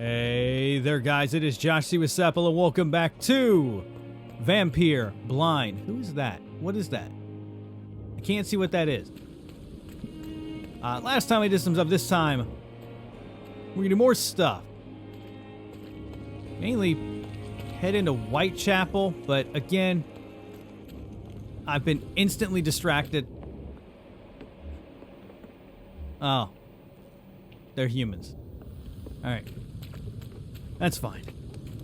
Hey there, guys. It is Josh Siwasepl, and welcome back to Vampyr Blind. Who's that? What is that? I can't see what that is. Last time I did some stuff. This time, we're gonna do more stuff. Mainly head into Whitechapel, but again, I've been instantly distracted. Oh. They're humans. Alright. That's fine.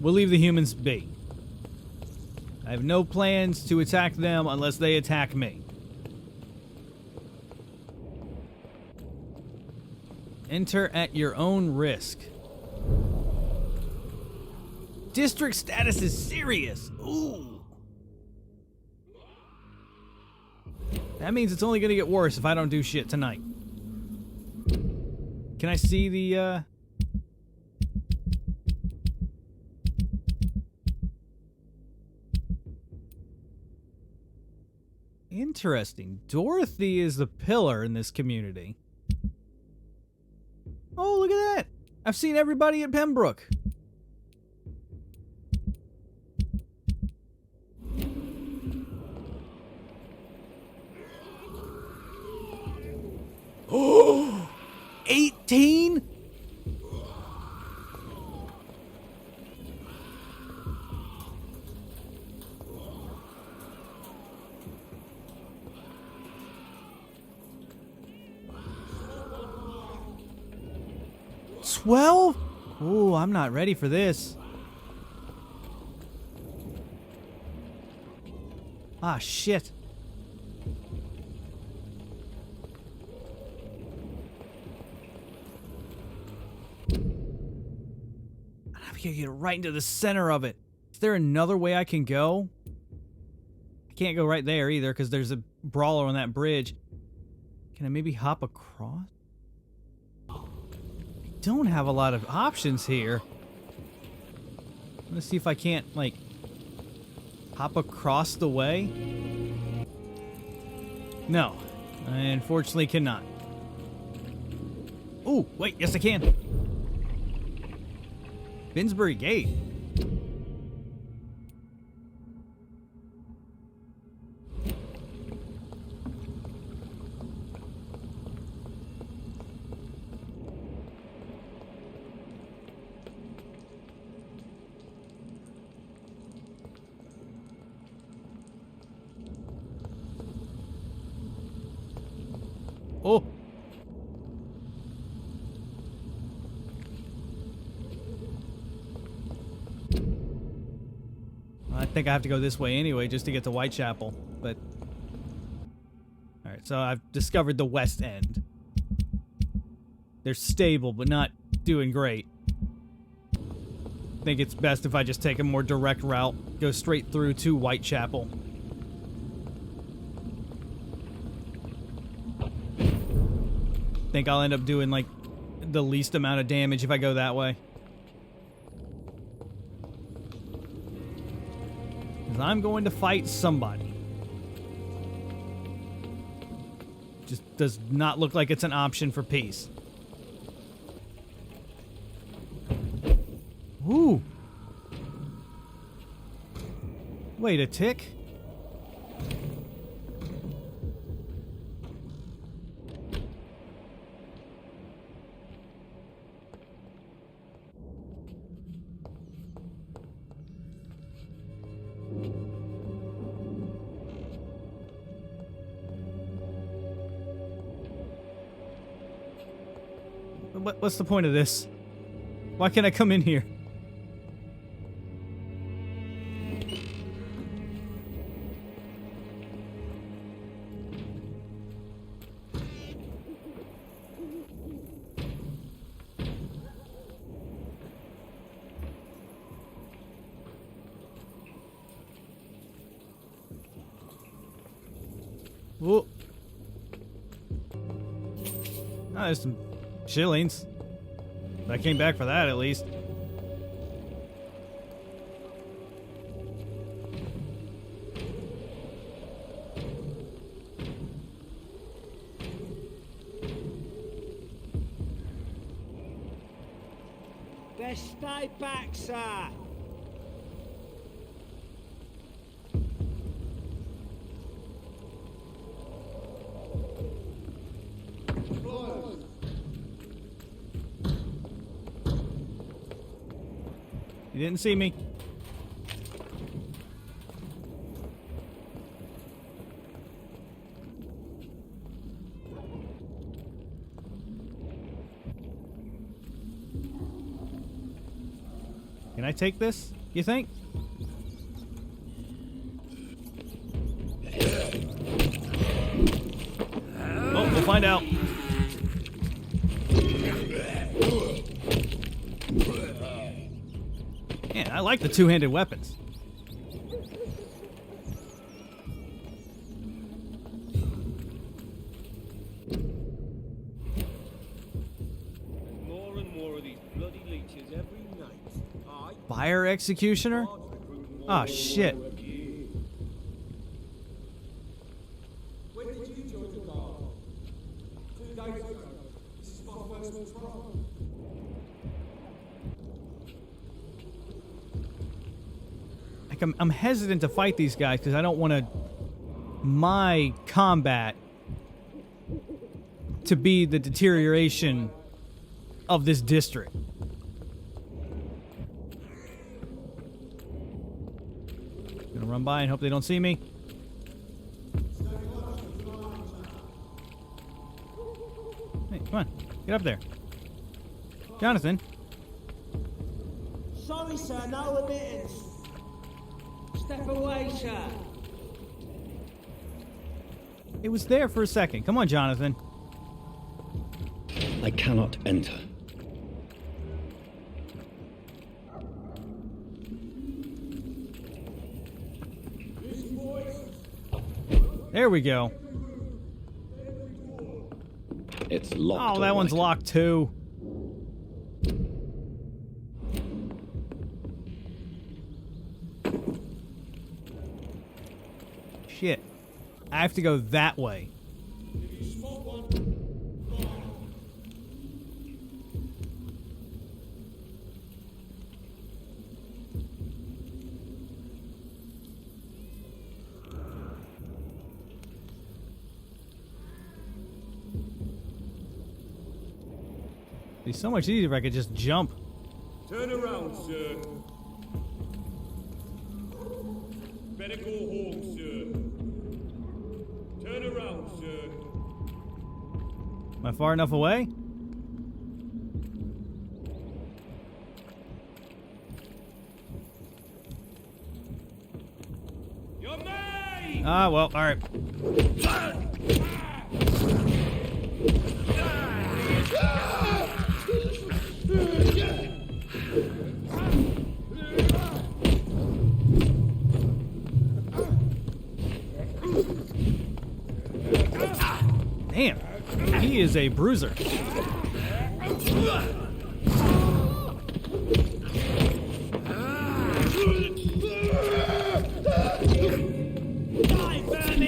We'll leave the humans be. I have no plans to attack them unless they attack me. Enter at your own risk. District status is serious. Ooh. That means it's only gonna get worse if I don't do shit tonight. Can I see the, Interesting. Dorothy is the pillar in this community. Oh, look at that! I've seen everybody at Pembroke. Oh! 18? $12? Ooh, I'm not ready for this. Ah, shit. I gotta get right into the center of it. Is there another way I can go? I can't go right there either because there's a brawler on that bridge. Can I maybe hop across? I don't have a lot of options here. Let's see if I can't, like, hop across the way. No, I unfortunately cannot. Ooh, wait, yes I can. Finsbury Gate. Oh. I think I have to go this way anyway just to get to Whitechapel, but... Alright, so I've discovered the west end. They're stable, but not doing great. I think it's best if I just take a more direct route, go straight through to Whitechapel. I think I'll end up doing, like, the least amount of damage if I go that way. I'm going to fight somebody. Just does not look like it's an option for peace. Ooh. Wait, a tick? What's the point of this? Why can't I come in here? Whoa. Oh, there's some shillings. I came back for that, at least. Best stay back, sir. You didn't see me. Can I take this, you think? Oh, we'll find out. Man, I like the two-handed weapons. More and more of these bloody leeches every night. Fire executioner? Oh, shit. When did you join the guard? 2 days ago. This is my first patrol. Like, I'm hesitant to fight these guys because I don't want my combat to be the deterioration of this district. Gonna run by and hope they don't see me. Hey, come on. Get up there. Jonathan. Sorry, sir, no admittance. Step away, sir. It was there for a second. Come on, Jonathan. I cannot enter. There we go. It's locked. Oh, that one's locked too. Shit. I have to go that way. It'd be so much easier if I could just jump. Turn around, sir. Better go home, sir. Turn around, sir. Am I far enough away? You're mine! Ah, well, alright. Damn, he is a bruiser.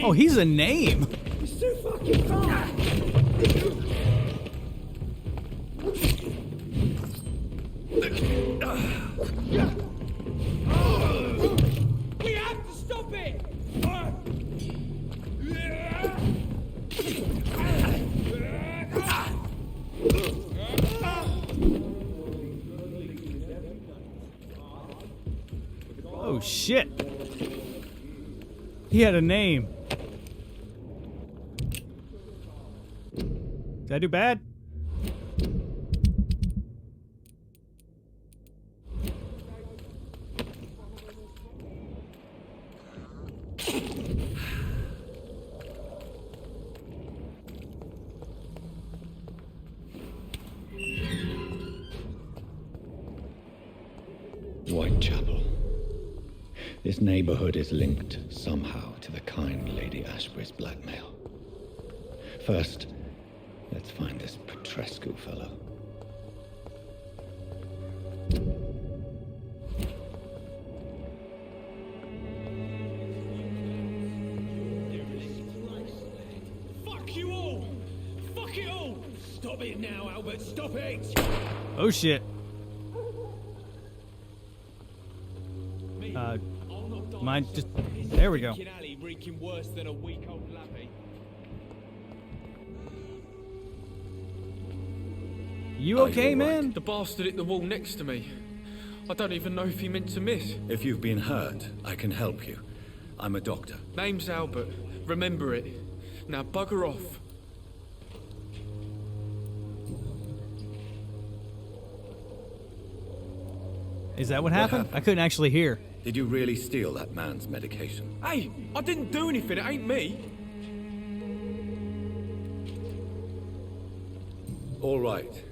Oh, he's a name. It's too fucking far. We have to stop it. Oh, shit. He had a name. Did I do bad? Whitechapel. This neighborhood is linked somehow to the kind Lady Ashbury's blackmail. First, let's find this Petrescu fellow. Fuck you all! Fuck it all! Stop it now, Albert! Stop it! Oh, shit. Mine just... There we go. Alley reeking worse than a week-old lappy. You Are okay, you all right? man? The bastard hit the wall next to me. I don't even know if he meant to miss. If you've been hurt, I can help you. I'm a doctor. Name's Albert. Remember it. Now bugger off. Is that what happened? happened? I couldn't actually hear. Did you really steal that man's medication? Hey, I didn't do anything. It ain't me. All right.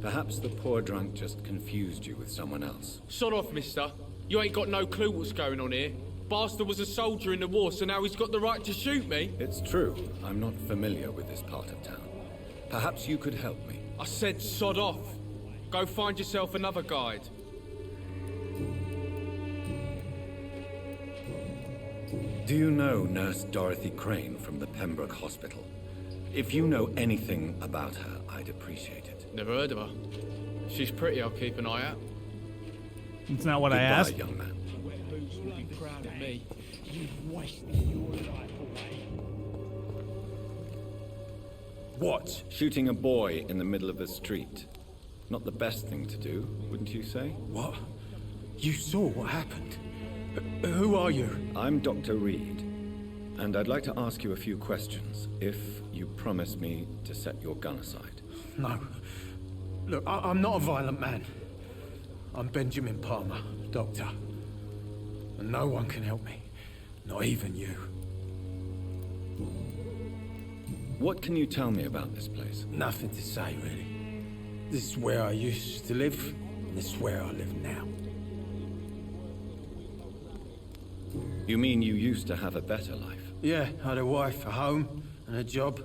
Perhaps the poor drunk just confused you with someone else. Sod off, mister. You ain't got no clue what's going on here. Bastard was a soldier in the war, so now he's got the right to shoot me. It's true. I'm not familiar with this part of town. Perhaps you could help me. I said sod off. Go find yourself another guide. Do you know Nurse Dorothy Crane from the Pembroke Hospital? If you know anything about her, I'd appreciate it. Never heard of her. She's pretty, I'll keep an eye out. It's not what I Goodbye, asked. young man. Boots would be proud of me. You've wasted your life away. What? Shooting a boy in the middle of the street. Not the best thing to do, wouldn't you say? What? You saw what happened? Who are you? I'm Dr. Reed, and I'd like to ask you a few questions, if you promise me to set your gun aside. No. Look, I'm not a violent man. I'm Benjamin Palmer, doctor. And no one can help me. Not even you. What can you tell me about this place? Nothing to say, really. This is where I used to live, and this is where I live now. You mean you used to have a better life? Yeah, I had a wife, a home, and a job.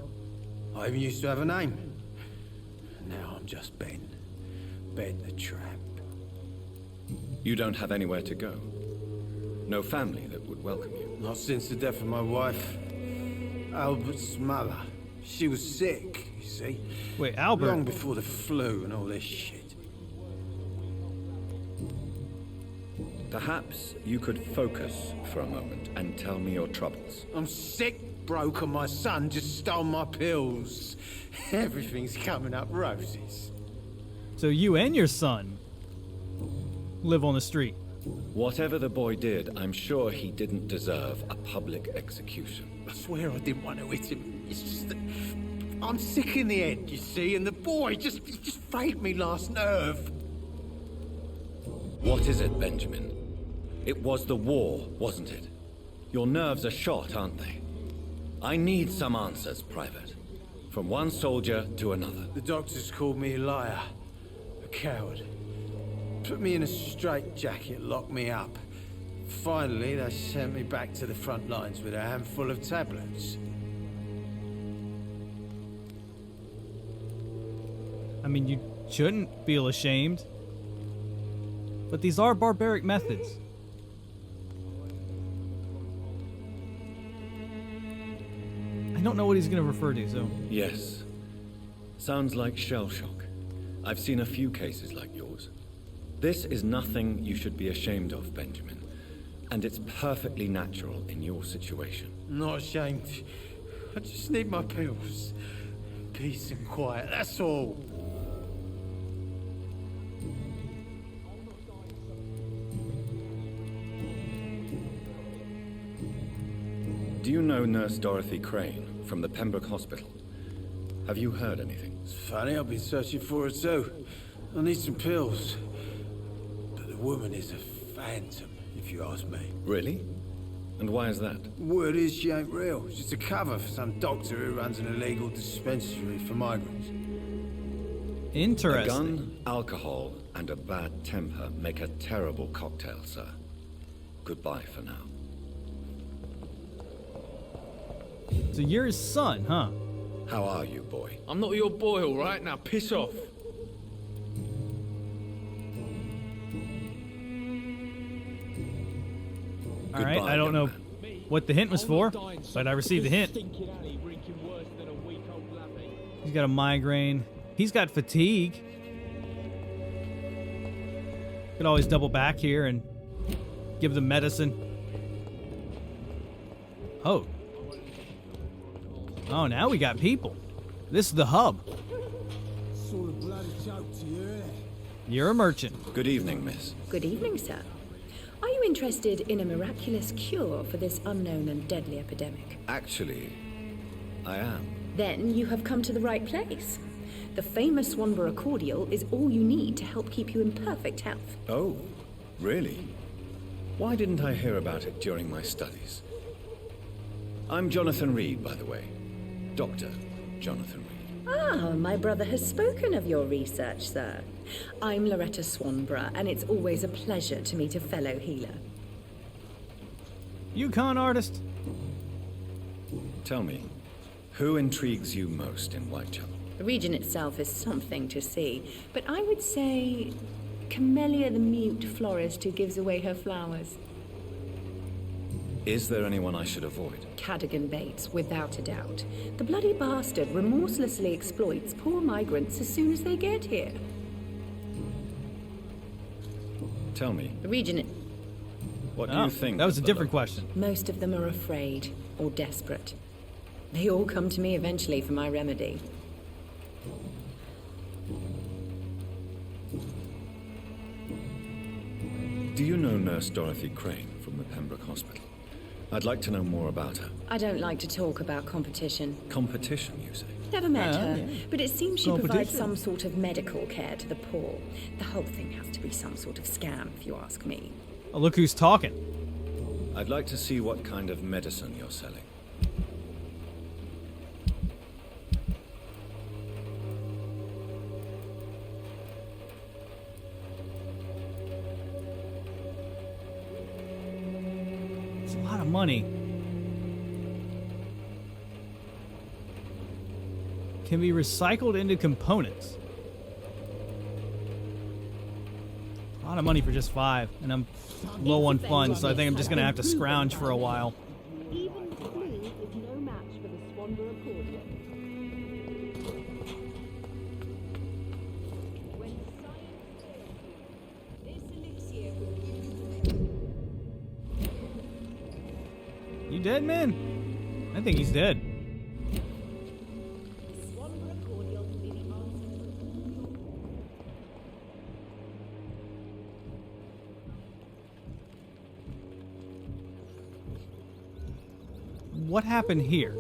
I even used to have a name. And now I'm just Ben. Ben the Tramp. You don't have anywhere to go? No family that would welcome you? Not since the death of my wife. Albert's mother. She was sick, you see. Wait, Albert? Long before the flu and all this shit. Perhaps you could focus for a moment and tell me your troubles. I'm sick, broke, and my son just stole my pills. Everything's coming up roses. So you and your son live on the street. Whatever the boy did, I'm sure he didn't deserve a public execution. I swear I didn't want to hit him. It's just that I'm sick in the head, you see, and the boy just frayed me last nerve. What is it, Benjamin? It was the war, wasn't it? Your nerves are shot, aren't they? I need some answers, Private. From one soldier to another. The doctors called me a liar, a coward. Put me in a straitjacket, locked me up. Finally, they sent me back to the front lines with a handful of tablets. I mean, you shouldn't feel ashamed. But these are barbaric methods. I don't know what he's going to refer to, so... Yes. Sounds like shell shock. I've seen a few cases like yours. This is nothing you should be ashamed of, Benjamin. And it's perfectly natural in your situation. Not ashamed. I just need my pills. Peace and quiet, that's all. Do you know Nurse Dorothy Crane from the Pembroke Hospital? Have you heard anything? It's funny, I've been searching for her too. I need some pills. But the woman is a phantom, if you ask me. Really? And why is that? Word is she ain't real. She's just a cover for some doctor who runs an illegal dispensary for migrants. A Interesting. gun, alcohol, and a bad temper make a terrible cocktail, sir. Goodbye for now. So you're his son, huh? How are you, boy? I'm not your boy, all right? Now piss off. All right, Goodbye, I don't young know man. what the hint was for, but I received the hint. Stinking alley reeking worse than a week-old lappy. He's got a migraine. He's got fatigue. Could always double back here and Give them medicine. Oh. Oh, now we got people. This is the hub. Sort of bloody joke to you, innit? You're a merchant. Good evening, miss. Good evening, sir. Are you interested in a miraculous cure for this unknown and deadly epidemic? Actually, I am. Then you have come to the right place. The famous Swanborough cordial is all you need to help keep you in perfect health. Oh, really? Why didn't I hear about it during my studies? I'm Jonathan Reed, by the way. Dr. Jonathan Reed. Ah, my brother has spoken of your research, sir. I'm Loretta Swanborough, and it's always a pleasure to meet a fellow healer. You con artist? Tell me, who intrigues you most in Whitechapel? The region itself is something to see, but I would say Camellia the mute florist who gives away her flowers. Is there anyone I should avoid? Cadogan Bates, without a doubt. The bloody bastard remorselessly exploits poor migrants as soon as they get here. Tell me, The region... what do Oh, you think? that was a of the different locals? question. Most of them are afraid or desperate. They all come to me eventually for my remedy. Do you know Nurse Dorothy Crane from the Pembroke Hospital? I'd like to know more about her. I don't like to talk about competition. Competition, you say? Never met her, but it seems she provides Competition. some sort of medical care to the poor. The whole thing has to be some sort of scam, if you ask me. Oh, look who's talking. I'd like to see what kind of medicine you're selling. It's a lot of money. Can be recycled into components. A lot of money for just 5, and I'm low on funds, so I think I'm just gonna have to scrounge for a while. Even Flea is no match for the Swanborough cordial. When science fails, this elixir will give you You dead, man? I think he's dead. the Swanborough cordial will be the answer. What happened here?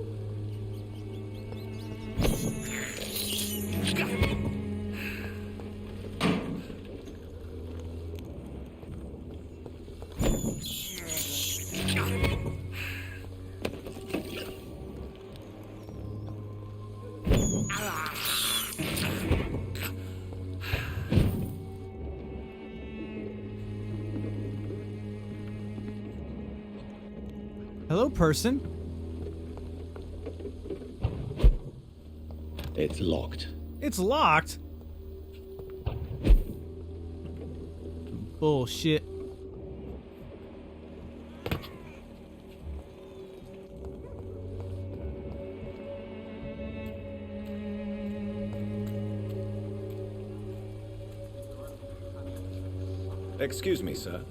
Hello, person. It's locked. It's locked. Bullshit. Excuse me, sir.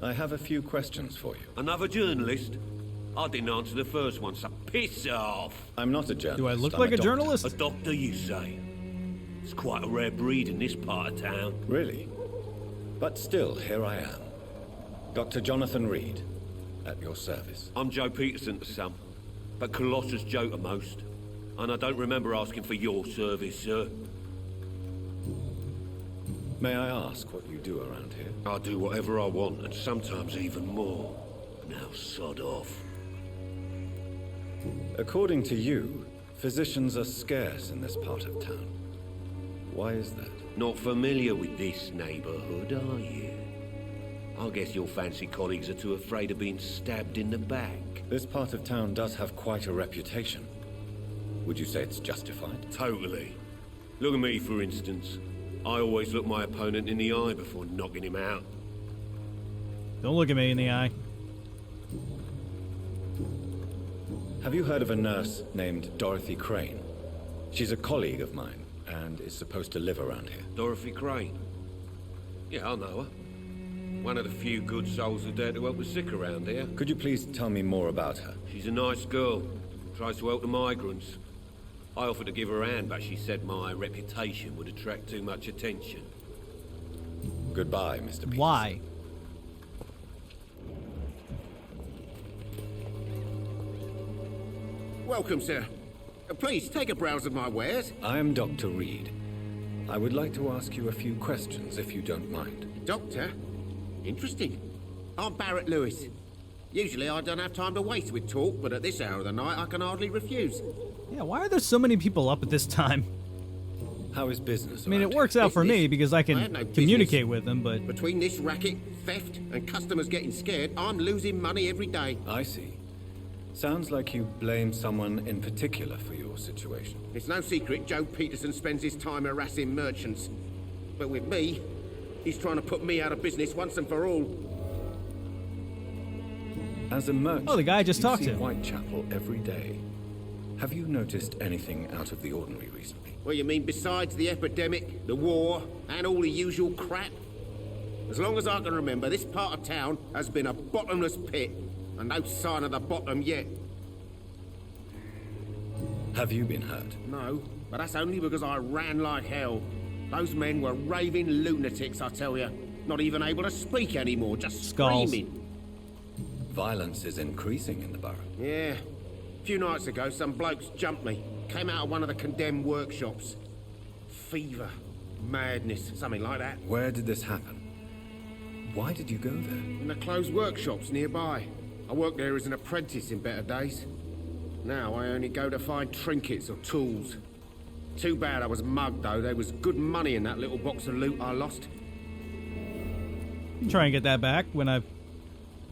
I have a few questions for you. Another journalist? I didn't answer the first one, so piss off. I'm not a journalist. Do I look I'm like a doctor. journalist? A doctor, you say? It's quite a rare breed in this part of town. Really? But still, here I am. Dr. Jonathan Reed, at your service. I'm Joe Peterson to some, but Colossus Joe to most. And I don't remember asking for your service, sir. May I ask what you do around here? I do whatever I want, and sometimes even more. Now sod off. According to you, physicians are scarce in this part of town. Why is that? Not familiar with this neighborhood, are you? I guess your fancy colleagues are too afraid of being stabbed in the back. This part of town does have quite a reputation. Would you say it's justified? Totally. Look at me, for instance. I always look my opponent in the eye before knocking him out. Don't look at me in the eye. Have you heard of a nurse named Dorothy Crane? She's a colleague of mine and is supposed to live around here. Dorothy Crane. Yeah, I know her. One of the few good souls who dare to help the sick around here. Could you please tell me more about her? She's a nice girl. Tries to help the migrants. I offered to give her a hand, but she said my reputation would attract too much attention. Goodbye, Mr. Peters. Why? Welcome, sir. Please, take a browse of my wares. I am Dr. Reed. I would like to ask you a few questions, if you don't mind. Doctor? Interesting. I'm Barrett Lewis. Usually I don't have time to waste with talk, but at this hour of the night I can hardly refuse. Yeah, why are there so many people up at this time? How is business? I mean, it around works out for me Business? because I I can have no communicate business. with them, but Between this racket, theft, and customers getting scared, I'm losing money every day. here? I see. Sounds like you blame someone in particular for your situation. It's no secret Joe Peterson spends his time harassing merchants. But with me, he's trying to put me out of business once and for all. As a merchant, Oh, the guy I just you talked see to. Whitechapel every day. Have you noticed anything out of the ordinary recently? Well, you mean besides the epidemic, the war, and all the usual crap? As long as I can remember, this part of town has been a bottomless pit, and no sign of the bottom yet. Have you been hurt? No, but that's only because I ran like hell. Those men were raving lunatics, I tell you. Not even able to speak anymore, just Skulls. screaming. Violence is increasing in the borough. Yeah. A few nights ago, some blokes jumped me. Came out of one of the condemned workshops. Fever, madness, something like that. Where did this happen? Why did you go there? In the closed workshops nearby. I worked there as an apprentice in better days. Now I only go to find trinkets or tools. Too bad I was mugged, though. There was good money in that little box of loot I lost. try and get that back when I've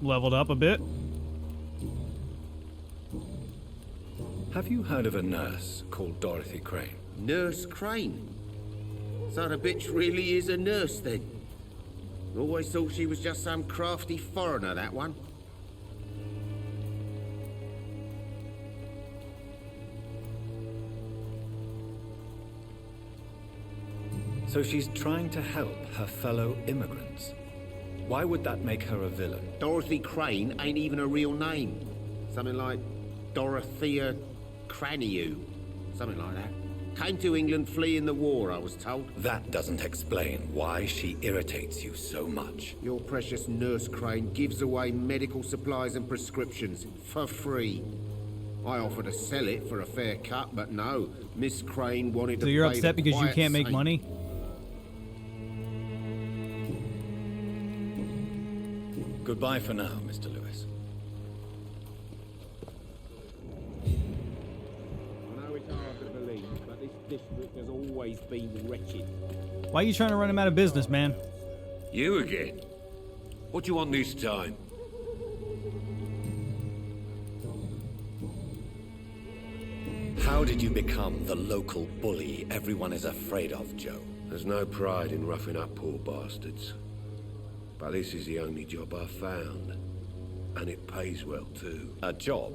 leveled up a bit. Have you heard of a nurse called Dorothy Crane? Nurse Crane? So the bitch really is a nurse, then? Always thought she was just some crafty foreigner, that one. So she's trying to help her fellow immigrants. Why would that make her a villain? Dorothy Crane ain't even a real name. Something like Dorothea Craniu. Something like that. Came to England fleeing the war, I was told. That doesn't explain why she irritates you so much. Your precious Nurse Crane gives away medical supplies and prescriptions for free. I offered to sell it for a fair cut, but no. Miss Crane wanted to So you're play upset the because you quiet can't make saint. money? Goodbye for now, Mr. Lewis. I know it's hard to believe, but this district has always been wretched. Why are you trying to run him out of business, man? You again? What do you want this time? How did you become the local bully everyone is afraid of, Joe? There's no pride in roughing up poor bastards. But this is the only job I've found. And it pays well, too. A job?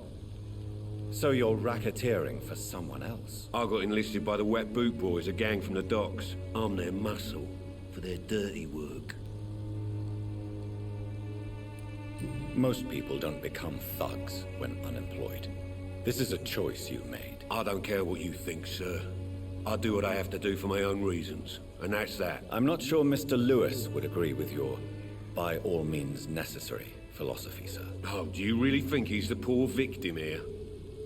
So you're racketeering for someone else? I got enlisted by the Wet Boot Boys, a gang from the docks. I'm their muscle for their dirty work. Most people don't become thugs when unemployed. This is a choice you made. I don't care what you think, sir. I do what I have to do for my own reasons. And that's that. I'm not sure Mr. Lewis would agree with your by all means necessary philosophy, sir. Oh, do you really think he's the poor victim here?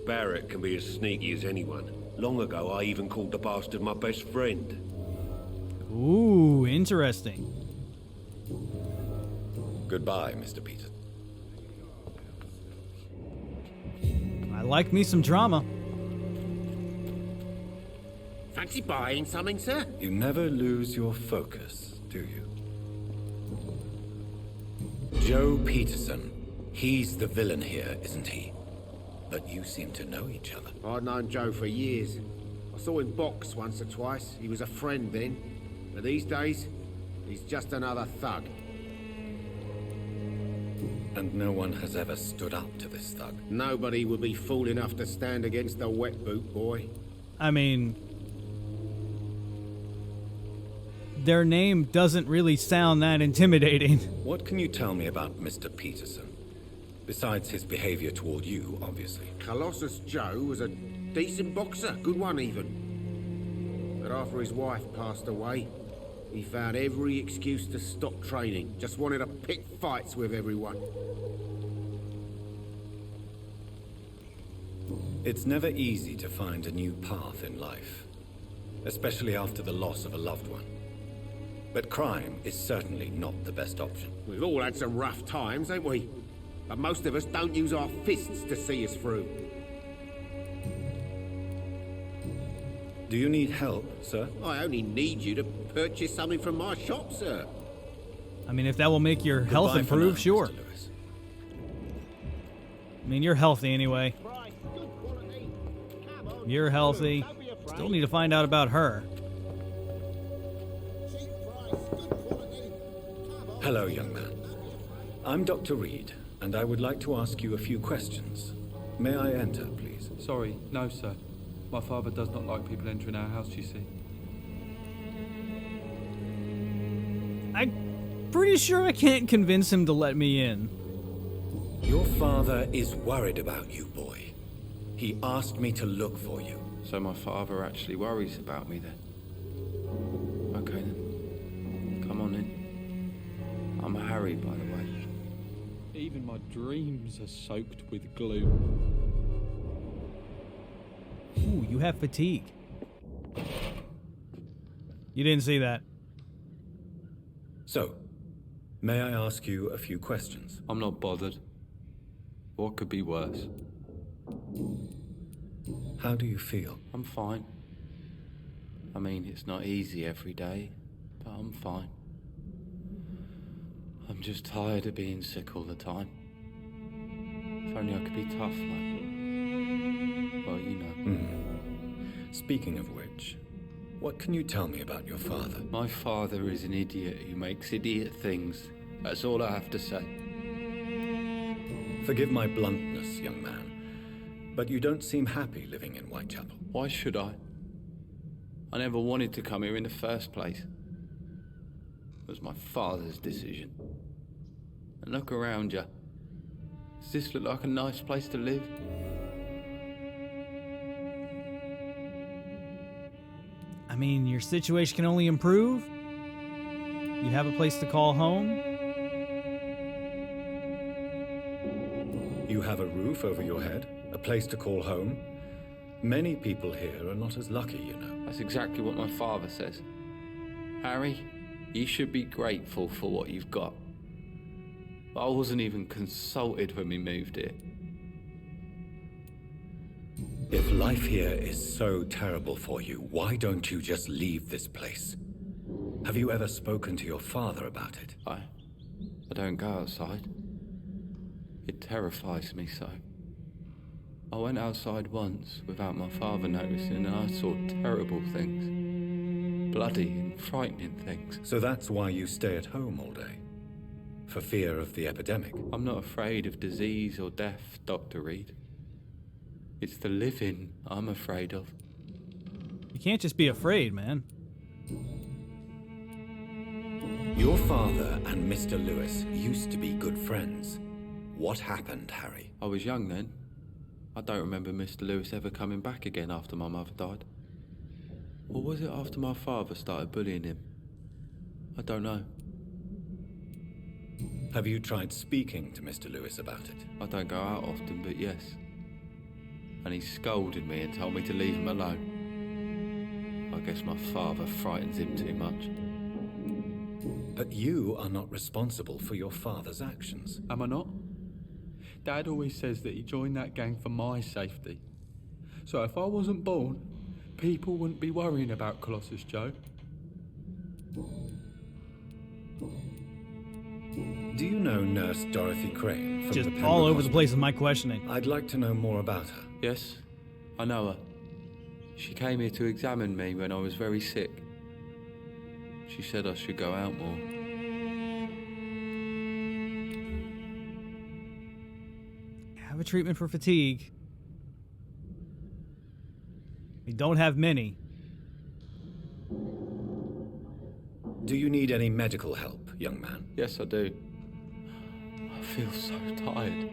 Barrett can be as sneaky as anyone. Long ago, I even called the bastard my best friend. Ooh, interesting. Goodbye, Mr. Peter. I like me some drama. Fancy buying something, sir? You never lose your focus, do you? Joe Peterson. He's the villain here, isn't he? But you seem to know each other. I'd known Joe for years. I saw him box once or twice. He was a friend then. But these days, he's just another thug. And no one has ever stood up to this thug. Nobody would be fool enough to stand against the Wet Boot Boy. I mean, their name doesn't really sound that intimidating. What can you tell me about Mr. Peterson? Besides his behavior toward you, obviously. Colossus Joe was a decent boxer, good one even. But after his wife passed away, he found every excuse to stop training. Just wanted to pick fights with everyone. It's never easy to find a new path in life, especially after the loss of a loved one. But crime is certainly not the best option. We've all had some rough times, ain't we? But most of us don't use our fists to see us through. Do you need help, sir? I only need you to purchase something from my shop, sir. I mean, if that will make your health Goodbye for improve, now, sure. Mr. Lewis. I mean, you're healthy anyway. You're healthy. Still need to find out about her. Hello, young man. I'm Dr. Reed, and I would like to ask you a few questions. May I enter, please? Sorry, no, sir. My father does not like people entering our house, you see. I'm pretty sure I can't convince him to let me in. Your father is worried about you, boy. He asked me to look for you. So my father actually worries about me then? Okay then. Come on in. I'm Harry, by the way. Even my dreams are soaked with glue. Ooh, you have fatigue. You didn't see that. So, may I ask you a few questions? I'm not bothered. What could be worse? How do you feel? I'm fine. I mean, it's not easy every day, but I'm fine. I'm just tired of being sick all the time. If only I could be tough, like. Well, you know. Speaking of which, what can you tell me about your father? My father is an idiot who makes idiot things. That's all I have to say. Forgive my bluntness, young man, but you don't seem happy living in Whitechapel. Why should I? I never wanted to come here in the first place. It was my father's decision. And look around you. Does this look like a nice place to live? I mean, your situation can only improve. You have a place to call home. You have a roof over your head, a place to call home. Many people here are not as lucky, you know. That's exactly what my father says. Harry, you should be grateful for what you've got. But I wasn't even consulted when we moved here. If life here is so terrible for you, why don't you just leave this place? Have you ever spoken to your father about it? I don't go outside. It terrifies me so. I went outside once without my father noticing and I saw terrible things. Bloody and frightening things. So that's why you stay at home all day? For fear of the epidemic? I'm not afraid of disease or death, Dr. Reed. It's the living I'm afraid of. You can't just be afraid, man. Your father and Mr. Lewis used to be good friends. What happened, Harry? I was young then. I don't remember Mr. Lewis ever coming back again after my mother died. Or was it after my father started bullying him? I don't know. Have you tried speaking to Mr. Lewis about it? I don't go out often, but yes. And he scolded me and told me to leave him alone. I guess my father frightens him too much. But you are not responsible for your father's actions. Am I not? Dad always says that he joined that gang for my safety. So if I wasn't born, people wouldn't be worrying about Colossus Joe. Do you know Nurse Dorothy Crane from Just the all Pembroke over the place with my questioning. I'd like to know more about her. Yes, I know her. She came here to examine me when I was very sick. She said I should go out more. Have a treatment for fatigue. We don't have many. Do you need any medical help, young man? Yes, I do. I feel so tired.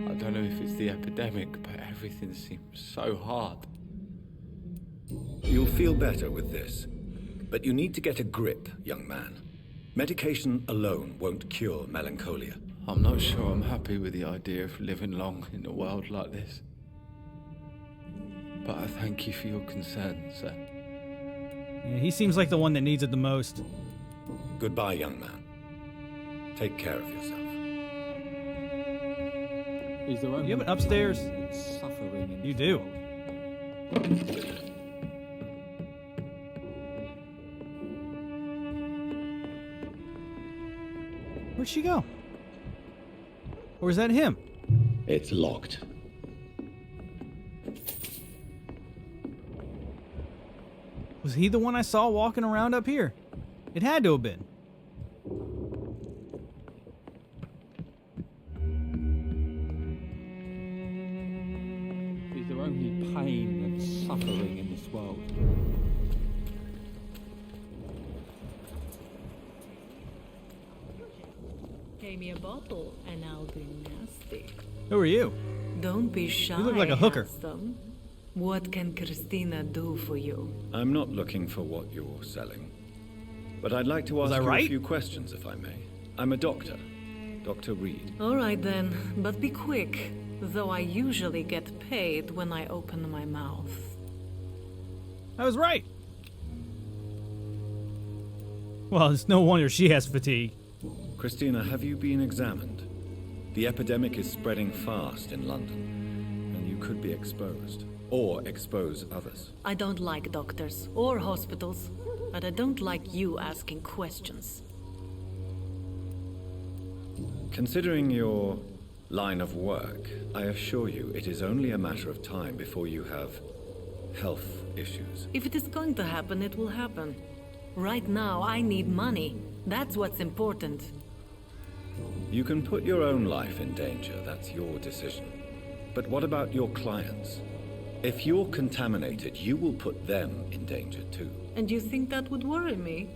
I don't know if it's the epidemic, but everything seems so hard. You'll feel better with this. But you need to get a grip, young man. Medication alone won't cure melancholia. I'm not sure I'm happy with the idea of living long in a world like this. But I thank you for your concern, sir. Yeah, he seems like the one that needs it the most. Goodbye, young man. Take care of yourself. Is there only You have it upstairs. pain and suffering in You this do. world? Where'd she go? Or is that him? It's locked. Was he the one I saw walking around up here? It had to have been. Is there only pain and suffering in this world? Pay me a bottle and I'll be nasty. Who are you? Don't be shy. You look like a hooker. handsome. What can Christina do for you? I'm not looking for what you're selling. But I'd like to ask I you right? a few questions, if I may. I'm a doctor. Dr. Reed. All right then, but be quick. Though I usually get paid when I open my mouth. I was right. Well, it's no wonder she has fatigue. Christina, have you been examined? The epidemic is spreading fast in London, and you could be exposed. Or expose others. I don't like doctors or hospitals, but I don't like you asking questions. Considering your line of work, I assure you it is only a matter of time before you have health issues. If it is going to happen, it will happen. Right now, I need money. That's what's important. You can put your own life in danger, that's your decision. But what about your clients? If you're contaminated, you will put them in danger too. And you think that would worry me?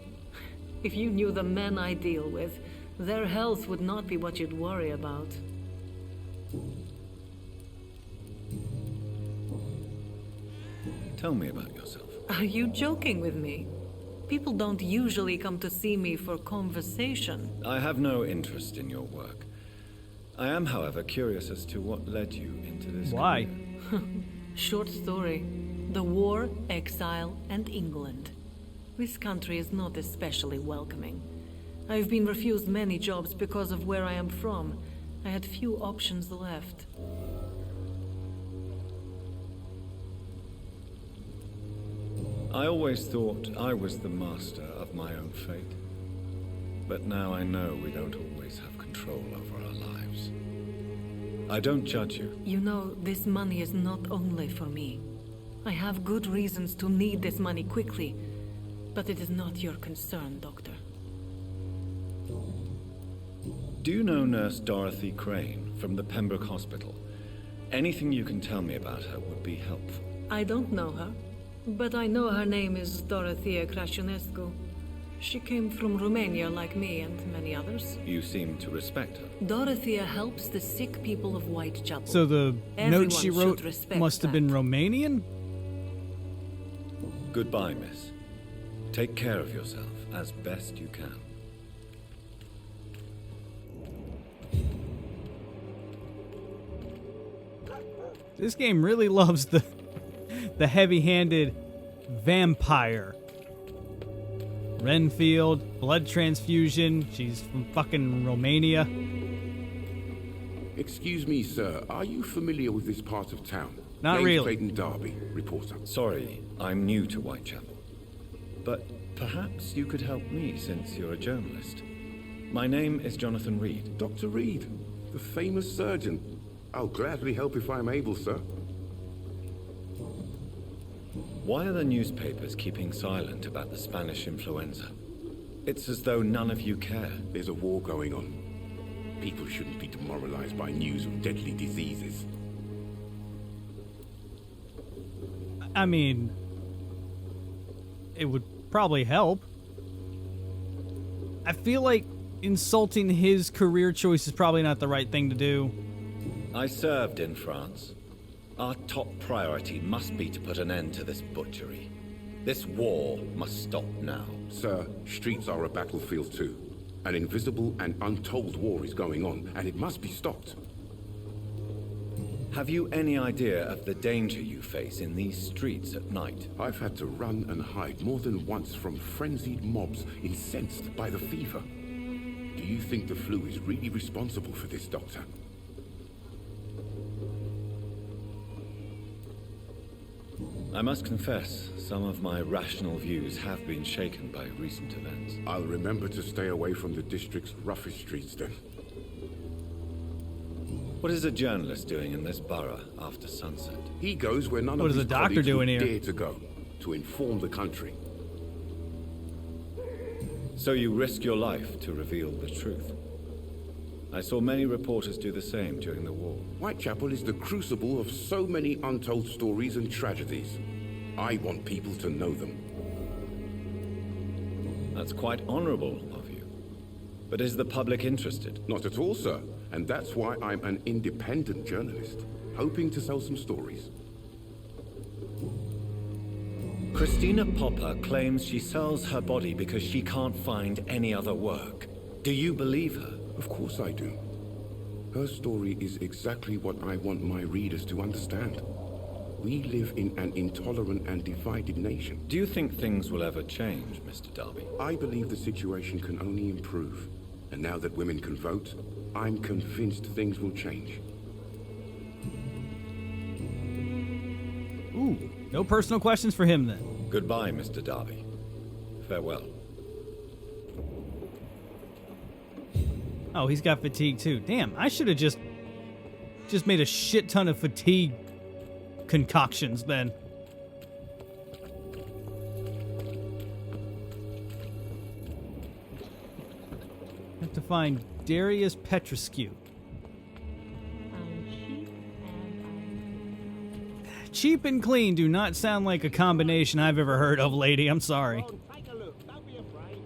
If you knew the men I deal with, their health would not be what you'd worry about. Tell me about yourself. Are you joking with me? People don't usually come to see me for conversation. I have no interest in your work. I am, however, curious as to what led you into this Why? career. Short story. The war, exile, and England. This country is not especially welcoming. I've been refused many jobs because of where I am from. I had few options left. I always thought I was the master of my own fate. But now I know we don't always have control over our lives. I don't judge you. You know, this money is not only for me. I have good reasons to need this money quickly, but it is not your concern, Doctor. Do you know Nurse Dorothy Crane from the Pembroke Hospital? Anything you can tell me about her would be helpful. I don't know her, but I know her name is Dorothea Crăciunescu. She came from Romania like me and many others. You seem to respect her. Dorothea helps the sick people of Whitechapel. So the note she Everyone wrote should respect must have been that. Romanian? Goodbye, miss. Take care of yourself as best you can. This game really loves the heavy-handed vampire. Renfield, blood transfusion. She's from fucking Romania. Excuse me, sir. Are you familiar with this part of town? Not Name's really. Clayton Darby, reporter. Sorry, I'm new to Whitechapel. But perhaps you could help me since you're a journalist. My name is Jonathan Reed. Dr. Reed, the famous surgeon. I'll gladly help if I'm able, sir. Why are the newspapers keeping silent about the Spanish influenza? It's as though none of you care. There's a war going on. People shouldn't be demoralized by news of deadly diseases. I mean, it would probably help. I feel like insulting his career choice is probably not the right thing to do. I served in France. Our top priority must be to put an end to this butchery. This war must stop now. Sir, streets are a battlefield too. An invisible and untold war is going on, and it must be stopped. Have you any idea of the danger you face in these streets at night? I've had to run and hide more than once from frenzied mobs incensed by the fever. Do you think the flu is really responsible for this, Doctor? I must confess, some of my rational views have been shaken by recent events. I'll remember to stay away from the district's roughest streets then. What is a journalist doing in this borough after sunset? He goes where none What of is his a doctor colleagues doing would here? dare to go, to inform the country. So you risk your life to reveal the truth. I saw many reporters do the same during the war. Whitechapel is the crucible of so many untold stories and tragedies. I want people to know them. That's quite honorable of you. But is the public interested? Not at all, sir. And that's why I'm an independent journalist, hoping to sell some stories. Christina Popper claims she sells her body because she can't find any other work. Do you believe her? Of course I do. Her story is exactly what I want my readers to understand. We live in an intolerant and divided nation. Do you think things will ever change, Mr. Darby? I believe the situation can only improve. And now that women can vote, I'm convinced things will change. Ooh, no personal questions for him then. Goodbye, Mr. Darby. Farewell. Oh, he's got fatigue too. Damn, I should have just made a shit ton of fatigue concoctions then. Have to find Darius Petrescu. Cheap and clean do not sound like a combination I've ever heard of, lady. I'm sorry. Take a look. Don't be afraid.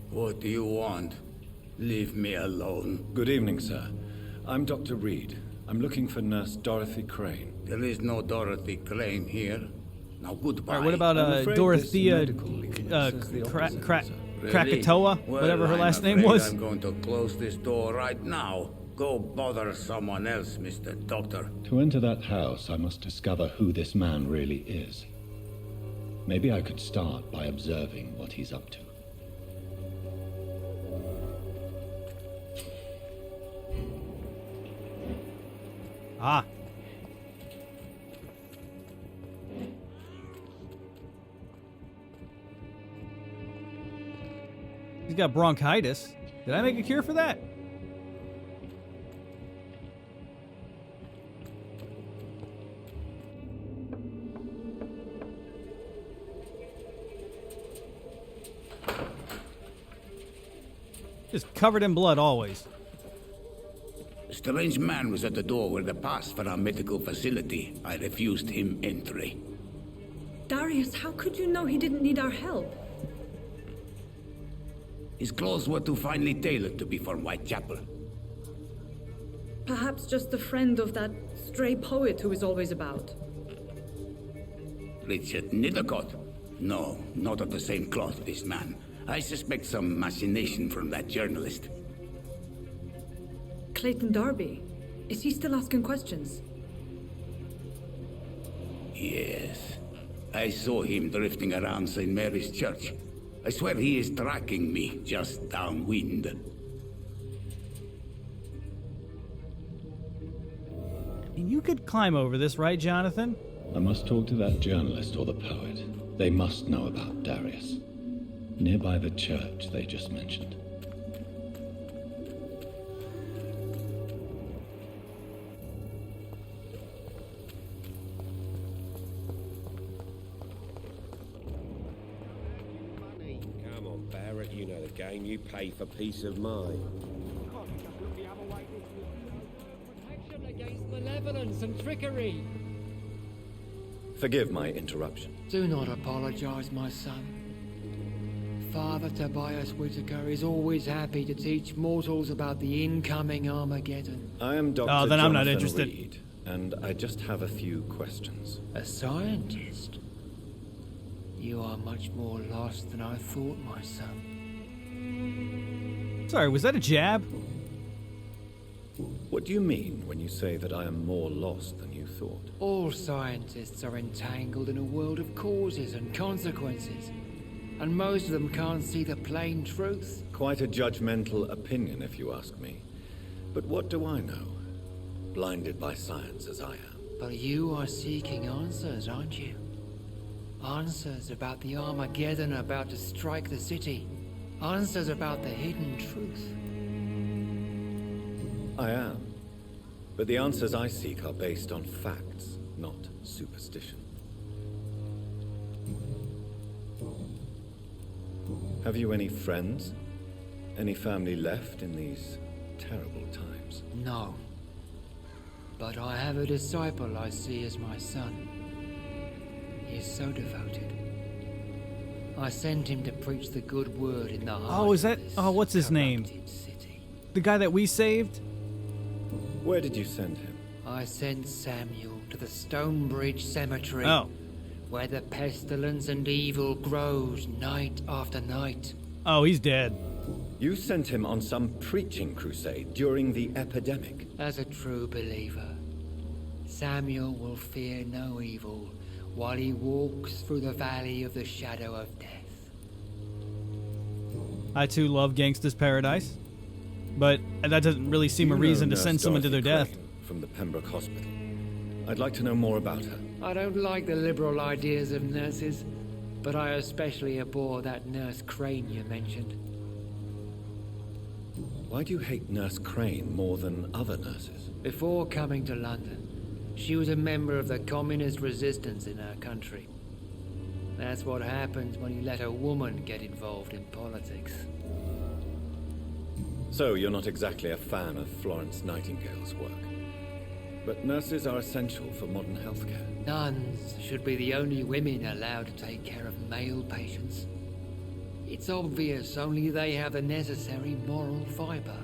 What do you want? Leave me alone. Good evening, sir. I'm Dr. Reed. I'm looking for Nurse Dorothy Crane. There is no Dorothy Crane here. Now goodbye. All right, what about Dorothea Krakatoa, whatever her last name was? I'm going to close this door right now. Go bother someone else, Mr. Doctor. To enter that house, I must discover who this man really is. Maybe I could start by observing what he's up to. Ah. He's got bronchitis. Did I make a cure for that? Just covered in blood always. A strange man was at the door with a pass for our medical facility. I refused him entry. Darius, how could you know he didn't need our help? His clothes were too finely tailored to be from Whitechapel. Perhaps just a friend of that stray poet who is always about. Richard Nithercott? No, not of the same cloth, this man. I suspect some machination from that journalist. Clayton Darby. Is he still asking questions? Yes. I saw him drifting around St. Mary's Church. I swear he is tracking me, just downwind. And you could climb over this, right, Jonathan? I must talk to that journalist or the poet. They must know about Darius. Nearby the church they just mentioned. You know the game. You pay for peace of mind. Protection against malevolence and trickery. Forgive my interruption. Do not apologize, my son. Father Tobias Whitaker is always happy to teach mortals about the incoming Armageddon. I am Dr. Oh, then I'm not Jonathan interested. Reed, and I just have a few questions. A scientist? You are much more lost than I thought, my son. Sorry, was that a jab? What do you mean when you say that I am more lost than you thought? All scientists are entangled in a world of causes and consequences, and most of them can't see the plain truth. Quite a judgmental opinion, if you ask me. But what do I know? Blinded by science as I am. But you are seeking answers, aren't you? Answers about the Armageddon about to strike the city. Answers about the hidden truth. I am. But the answers I seek are based on facts, not superstition. Have you any friends? Any family left in these terrible times? No. But I have a disciple I see as my son. He is so devoted. I sent him to preach the good word in the heart. Oh, is that... Oh, what's his name? The guy that we saved? Where did you send him? I sent Samuel to the Stonebridge Cemetery. Oh. Where the pestilence and evil grows night after night. Oh, he's dead. You sent him on some preaching crusade during the epidemic. As a true believer, Samuel will fear no evil while he walks through the valley of the shadow of death. I too love Gangsta's Paradise, but that doesn't really seem a reason to send someone to their death. From the Pembroke Hospital. I'd like to know more about her. I don't like the liberal ideas of nurses, but I especially abhor that Nurse Crane you mentioned. Why do you hate Nurse Crane more than other nurses? Before coming to London, she was a member of the communist resistance in her country. That's what happens when you let a woman get involved in politics. So you're not exactly a fan of Florence Nightingale's work. But nurses are essential for modern healthcare. Nuns should be the only women allowed to take care of male patients. It's obvious only they have the necessary moral fiber.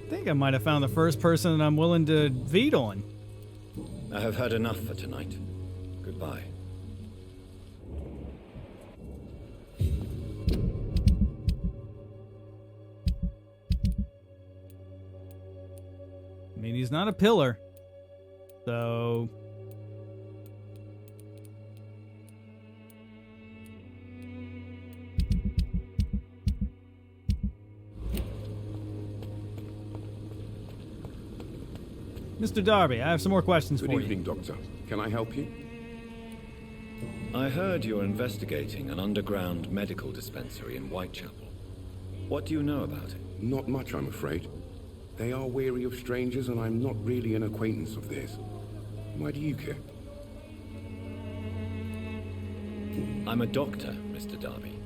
I think I might have found the first person that I'm willing to veto on. I have had enough for tonight. Goodbye. I mean, he's not a pillar. So... Mr. Darby, I have some more questions for you. Good evening, Doctor. Can I help you? I heard you're investigating an underground medical dispensary in Whitechapel. What do you know about it? Not much, I'm afraid. They are wary of strangers, and I'm not really an acquaintance of theirs. Why do you care? I'm a doctor, Mr. Darby.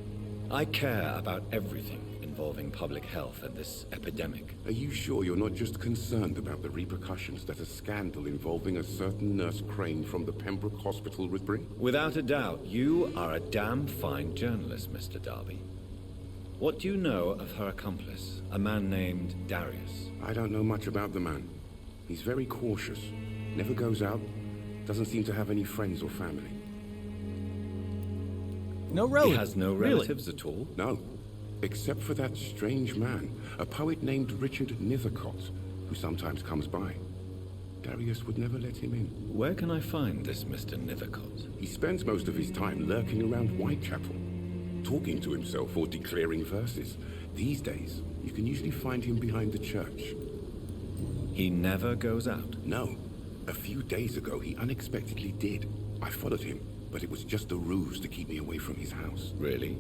I care about everything involving public health and this epidemic. Are you sure you're not just concerned about the repercussions that a scandal involving a certain Nurse Crane from the Pembroke Hospital would bring? Without a doubt, you are a damn fine journalist, Mr. Darby. What do you know of her accomplice, a man named Darius? I don't know much about the man. He's very cautious, never goes out, doesn't seem to have any friends or family. No relatives? He has no relatives at all? No, except for that strange man, a poet named Richard Nithercott, who sometimes comes by. Darius would never let him in. Where can I find this Mr. Nithercott? He spends most of his time lurking around Whitechapel, talking to himself or declaring verses. These days, you can usually find him behind the church. He never goes out? No. A few days ago, he unexpectedly did. I followed him, but it was just a ruse to keep me away from his house. Really?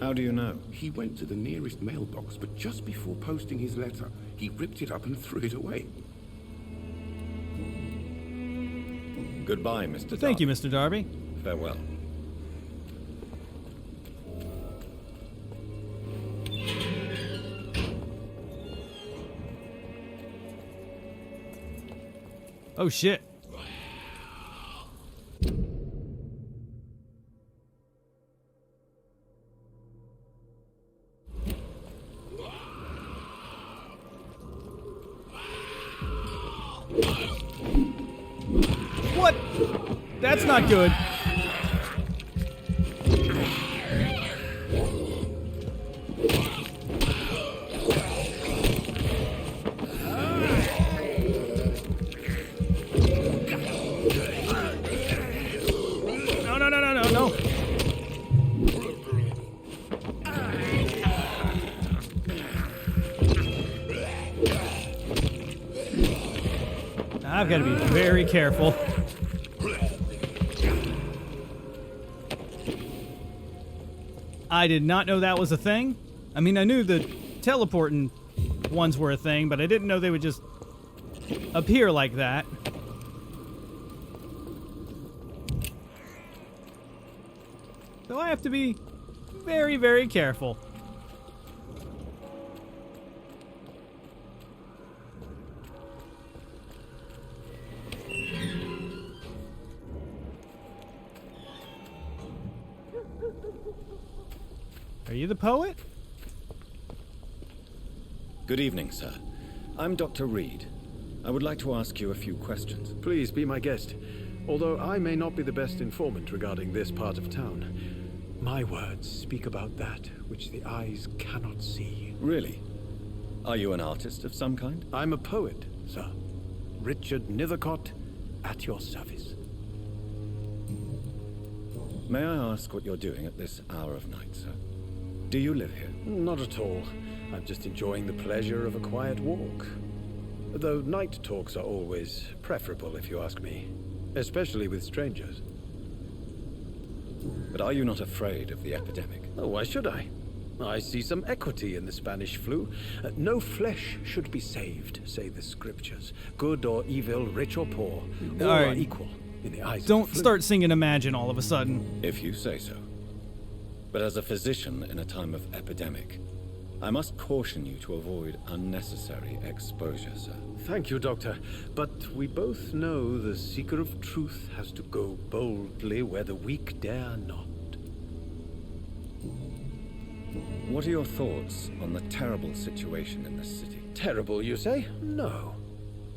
How do you know? He went to the nearest mailbox, but just before posting his letter, he ripped it up and threw it away. Goodbye, Mr. Darby. Thank you, Mr. Darby. Farewell. Oh shit. What? That's not good. No. I've got to be very careful. I did not know that was a thing. I mean, I knew the teleporting ones were a thing, but I didn't know they would just appear like that. So I have to be very, very careful. Are you the poet? Good evening, sir. I'm Dr. Reed. I would like to ask you a few questions. Please be my guest. Although I may not be the best informant regarding this part of town, my words speak about that which the eyes cannot see. Really? Are you an artist of some kind? I'm a poet, sir. Richard Nethercott, at your service. May I ask what you're doing at this hour of night, sir? Do you live here? Not at all. I'm just enjoying the pleasure of a quiet walk. Though night talks are always preferable, if you ask me. Especially with strangers. But are you not afraid of the epidemic? Oh, why should I? I see some equity in the Spanish flu. No flesh should be saved, say the scriptures. Good or evil, rich or poor, all are equal in the eyes of the Don't flu. start singing Imagine all of a sudden. If you say so. But as a physician in a time of epidemic, I must caution you to avoid unnecessary exposure, sir. Thank you, Doctor. But we both know the seeker of truth has to go boldly where the weak dare not. What are your thoughts on the terrible situation in this city? Terrible, you say? No.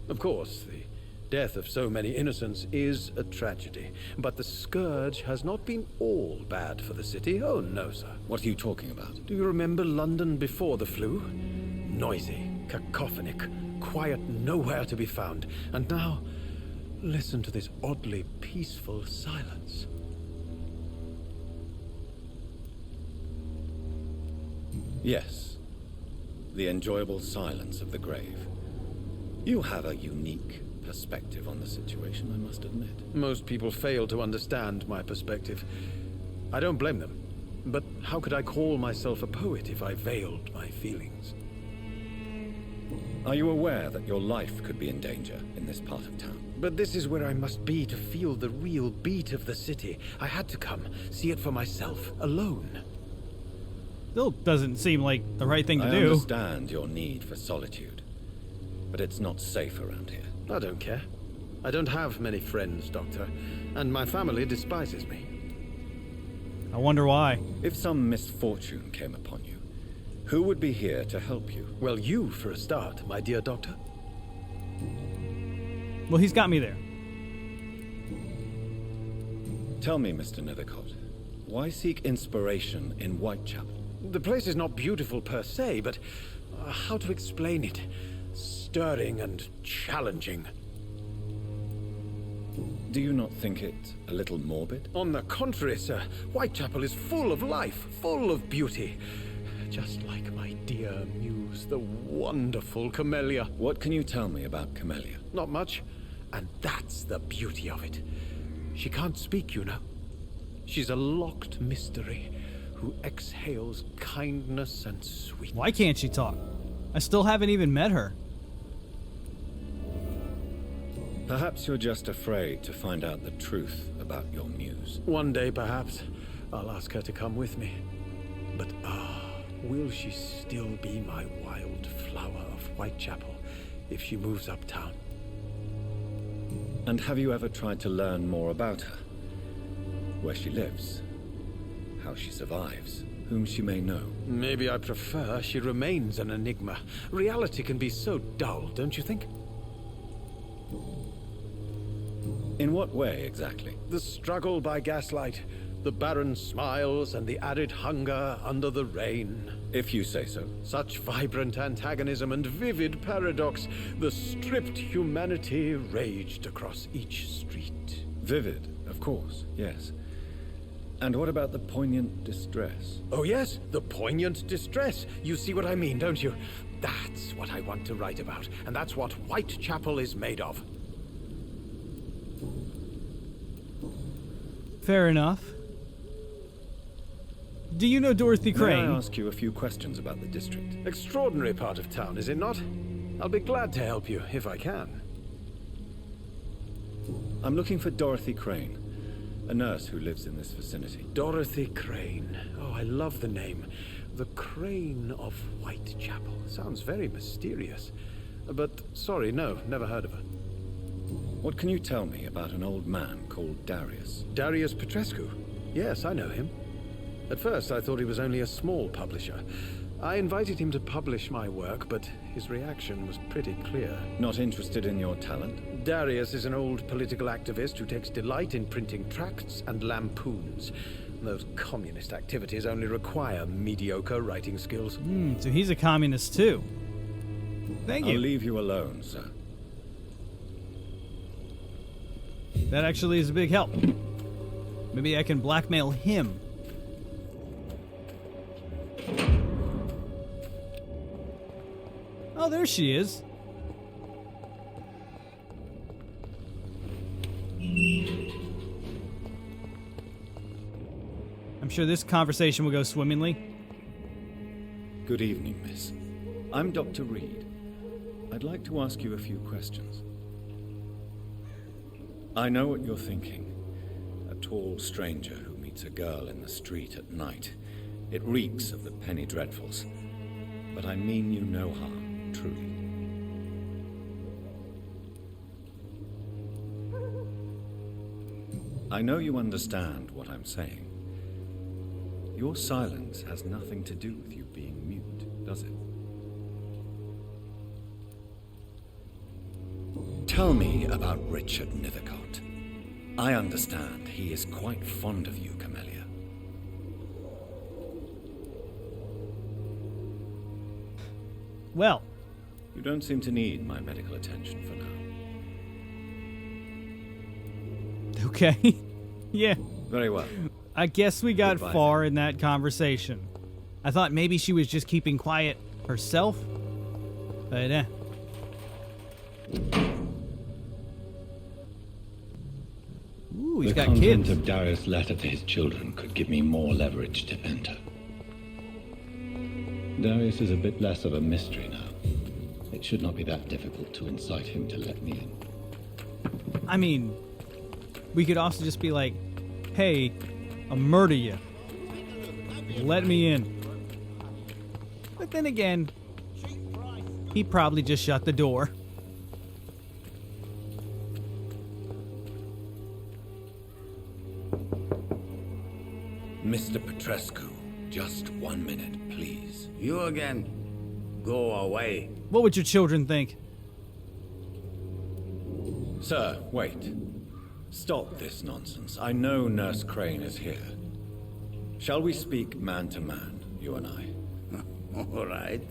Of course, the death of so many innocents is a tragedy. But the scourge has not been all bad for the city. Oh, no, sir. What are you talking about? Do you remember London before the flu? Noisy, cacophonic, quiet nowhere to be found. And now, listen to this oddly peaceful silence. Yes. The enjoyable silence of the grave. You have a unique perspective on the situation, I must admit. Most people fail to understand my perspective. I don't blame them. But how could I call myself a poet if I veiled my feelings? Are you aware that your life could be in danger in this part of town? But this is where I must be to feel the real beat of the city. I had to come, see it for myself, alone. Still doesn't seem like the right thing to do. I understand your need for solitude, but it's not safe around here. I don't care. I don't have many friends, Doctor, and my family despises me. I wonder why. If some misfortune came upon you, who would be here to help you? Well, you for a start, my dear Doctor. Well, he's got me there. Tell me, Mr. Nethercott, why seek inspiration in Whitechapel? The place is not beautiful per se, but how to explain it? Stirring and challenging. Do you not think it a little morbid? On the contrary, sir. Whitechapel is full of life, full of beauty. Just like my dear muse, the wonderful Camellia. What can you tell me about Camellia? Not much. And that's the beauty of it. She can't speak, you know. She's a locked mystery who exhales kindness and sweetness. Why can't she talk? I still haven't even met her. Perhaps you're just afraid to find out the truth about your muse. One day, perhaps, I'll ask her to come with me. But will she still be my wild flower of Whitechapel if she moves uptown? And have you ever tried to learn more about her? Where she lives? How she survives? Whom she may know? Maybe I prefer she remains an enigma. Reality can be so dull, don't you think? In what way, exactly? The struggle by gaslight, the barren smiles, and the added hunger under the rain. If you say so. Such vibrant antagonism and vivid paradox. The stripped humanity raged across each street. Vivid, of course, yes. And what about the poignant distress? Oh yes, the poignant distress. You see what I mean, don't you? That's what I want to write about, and that's what Whitechapel is made of. Fair enough. Do you know Dorothy Crane? May I ask you a few questions about the district? Extraordinary part of town, is it not? I'll be glad to help you, if I can. I'm looking for Dorothy Crane, a nurse who lives in this vicinity. Dorothy Crane. Oh, I love the name. The Crane of Whitechapel. Sounds very mysterious. But, sorry, no, never heard of her. What can you tell me about an old man called Darius? Darius Petrescu? Yes, I know him. At first, I thought he was only a small publisher. I invited him to publish my work, but his reaction was pretty clear. Not interested in your talent? Darius is an old political activist who takes delight in printing tracts and lampoons. Those communist activities only require mediocre writing skills. So he's a communist too. Thank you. I'll leave you alone, sir. That actually is a big help. Maybe I can blackmail him. Oh, there she is. I'm sure this conversation will go swimmingly. Good evening, miss. I'm Dr. Reed. I'd like to ask you a few questions. I know what you're thinking. A tall stranger who meets a girl in the street at night. It reeks of the penny dreadfuls. But I mean you no harm, truly. I know you understand what I'm saying. Your silence has nothing to do with you being mute, does it? Tell me about Richard Nethercott. I understand he is quite fond of you, Camellia. Well. You don't seem to need my medical attention for now. Okay. Yeah. Very well. I guess we got Goodbye, far in that conversation. I thought maybe she was just keeping quiet herself. But Ooh, he's got kids. The content of Darius' letter to his children could give me more leverage to enter. Darius is a bit less of a mystery now. It should not be that difficult to incite him to let me in. I mean, we could also just be like, hey, I'll murder you. Let me in. But then again, he probably just shut the door. Mr. Petrescu, just 1 minute, please. You again. Go away. What would your children think? Sir, wait. Stop this nonsense. I know Nurse Crane is here. Shall we speak man to man, you and I? All right.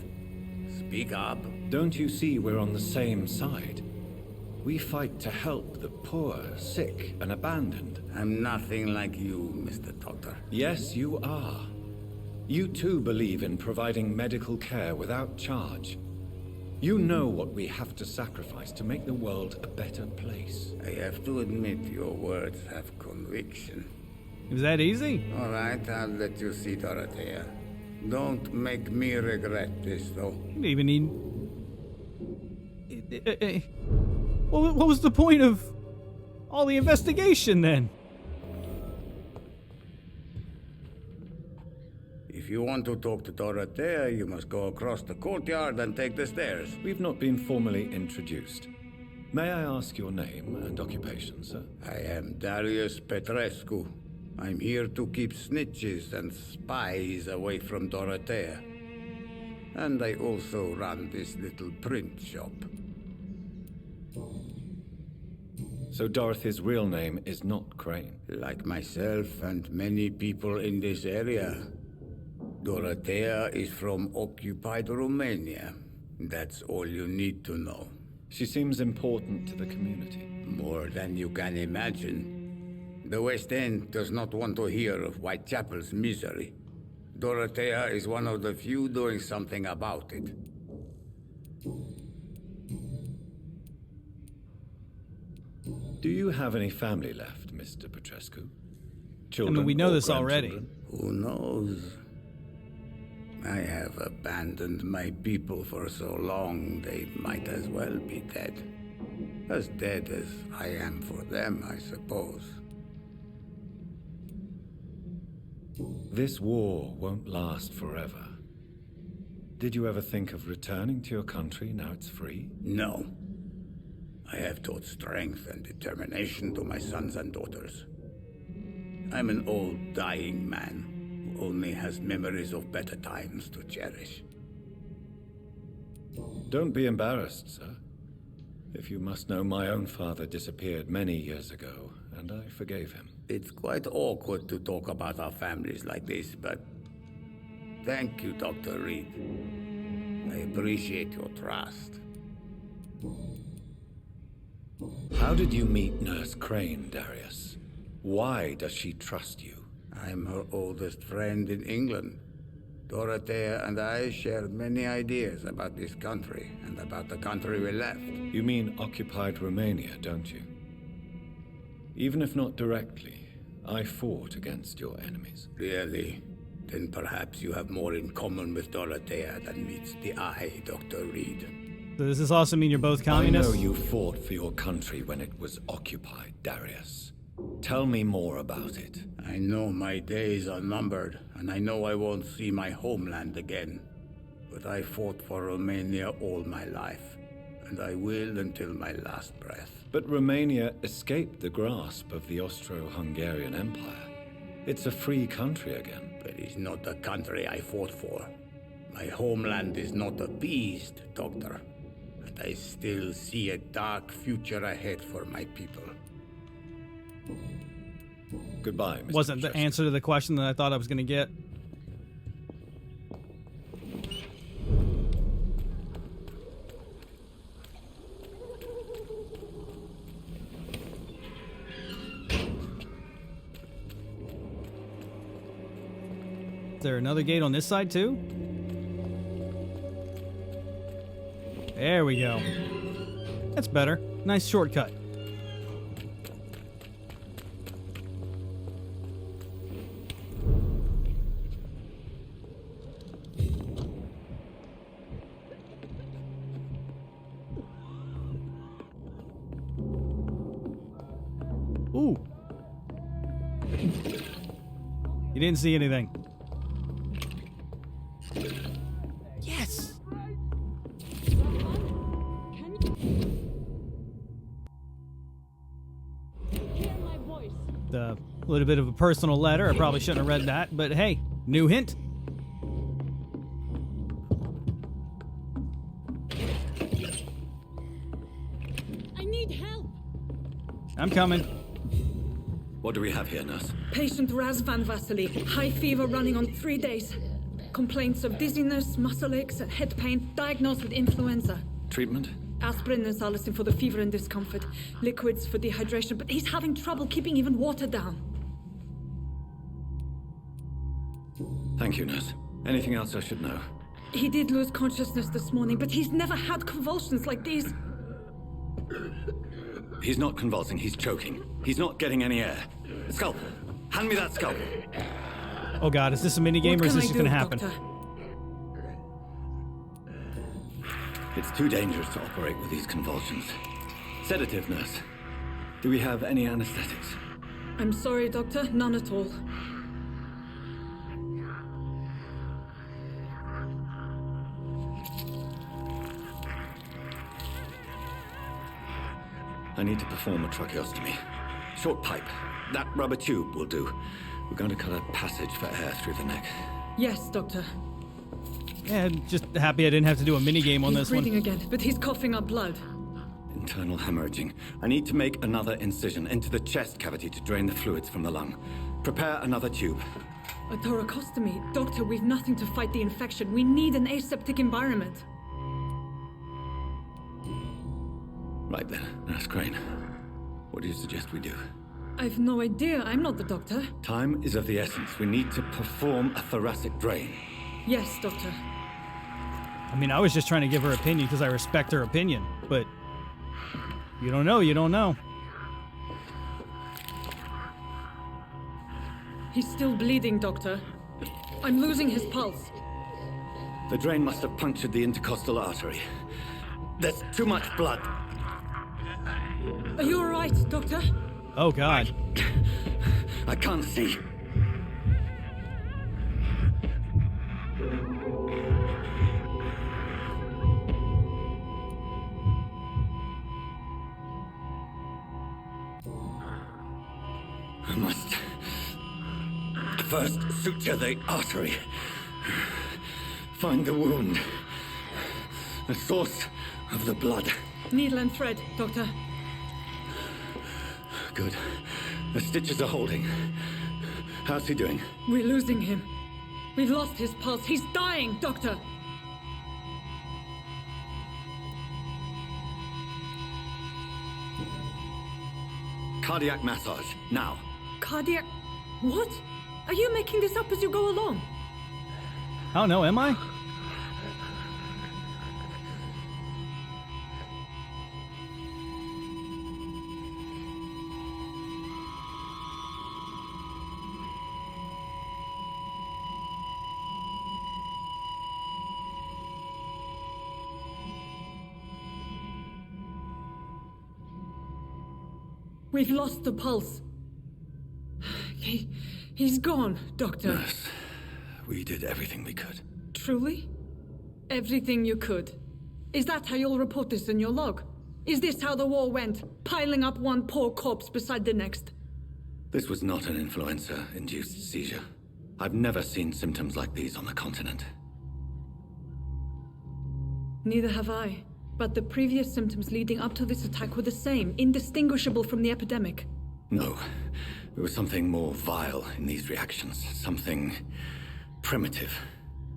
Speak up. Don't you see we're on the same side? We fight to help the poor, sick, and abandoned. I'm nothing like you, Mr. Doctor. Yes, you are. You too believe in providing medical care without charge. You know what we have to sacrifice to make the world a better place. I have to admit your words have conviction. Is that easy? All right, I'll let you see Dorothea. Don't make me regret this, though. You didn't even need... What was the point of all the investigation, then? If you want to talk to Dorothea, you must go across the courtyard and take the stairs. We've not been formally introduced. May I ask your name and occupation, sir? I am Darius Petrescu. I'm here to keep snitches and spies away from Dorothea. And I also run this little print shop. So Dorothy's real name is not Crane? Like myself and many people in this area. Dorothea is from occupied Romania. That's all you need to know. She seems important to the community. More than you can imagine. The West End does not want to hear of Whitechapel's misery. Dorothea is one of the few doing something about it. Do you have any family left, Mr. Petrescu? I Children? mean, we know or this already. grandchildren? Who knows? I have abandoned my people for so long, they might as well be dead. As dead as I am for them, I suppose. This war won't last forever. Did you ever think of returning to your country now it's free? No. I have taught strength and determination to my sons and daughters. I'm an old, dying man who only has memories of better times to cherish. Don't be embarrassed, sir. If you must know, my own father disappeared many years ago, and I forgave him. It's quite awkward to talk about our families like this, but thank you, Dr. Reed. I appreciate your trust. How did you meet Nurse Crane, Darius? Why does she trust you? I'm her oldest friend in England. Dorothea and I shared many ideas about this country and about the country we left. You mean occupied Romania, don't you? Even if not directly, I fought against your enemies. Really? Then perhaps you have more in common with Dorothea than meets the eye, Dr. Reed. So does this also mean you're both communists? I know you fought for your country when it was occupied, Darius. Tell me more about it. I know my days are numbered, and I know I won't see my homeland again. But I fought for Romania all my life, and I will until my last breath. But Romania escaped the grasp of the Austro-Hungarian Empire. It's a free country again. But it's not the country I fought for. My homeland is not appeased, Doctor. But I still see a dark future ahead for my people. Goodbye, Mr. Wasn't the answer to the question that I thought I was going to get. Is there another gate on this side too? There we go. That's better. Nice shortcut. Ooh. You didn't see anything. Yes. The little bit of a personal letter. I probably shouldn't have read that, but hey, new hint. I need help. I'm coming. What do we have here, nurse? Patient Razvan Vasily. High fever running on 3 days. Complaints of dizziness, muscle aches, and head pain. Diagnosed with influenza. Treatment? Aspirin and salicin for the fever and discomfort. Liquids for dehydration, but he's having trouble keeping even water down. Thank you, nurse. Anything else I should know? He did lose consciousness this morning, but he's never had convulsions like these. He's not convulsing, he's choking. He's not getting any air. Scalpel! Hand me that scalpel! Oh god, is this a minigame or is this just gonna happen? Doctor? It's too dangerous to operate with these convulsions. Sedative, nurse. Do we have any anesthetics? I'm sorry, Doctor. None at all. I need to perform a tracheostomy. Short pipe. That rubber tube will do. We're going to cut a passage for air through the neck. Yes, Doctor. Yeah, I'm just happy I didn't have to do a minigame on He's this one. breathing again, but he's coughing up blood. Internal hemorrhaging. I need to make another incision into the chest cavity to drain the fluids from the lung. Prepare another tube. A thoracostomy. Doctor, we've nothing to fight the infection. We need an aseptic environment. Right then, Nurse Crane. What do you suggest we do? I've no idea. I'm not the doctor. Time is of the essence. We need to perform a thoracic drain. Yes, Doctor. I mean, I was just trying to give her opinion because I respect her opinion, but you don't know, you don't know. He's still bleeding, Doctor. I'm losing his pulse. The drain must have punctured the intercostal artery. There's too much blood. Are you all right, Doctor? Oh, God. I can't see. I must first suture the artery. Find the wound. The source of the blood. Needle and thread, Doctor. Good. The stitches are holding. How's he doing? We're losing him. We've lost his pulse. He's dying, Doctor. Cardiac massage, now. Cardiac... What? Are you making this up as you go along? I don't know, am I? We've lost the pulse. He's gone, Doctor. Nurse, we did everything we could. Truly? Everything you could. Is that how you'll report this in your log? Is this how the war went? Piling up one poor corpse beside the next? This was not an influenza-induced seizure. I've never seen symptoms like these on the continent. Neither have I. But the previous symptoms leading up to this attack were the same, indistinguishable from the epidemic. No. There was something more vile in these reactions. Something primitive.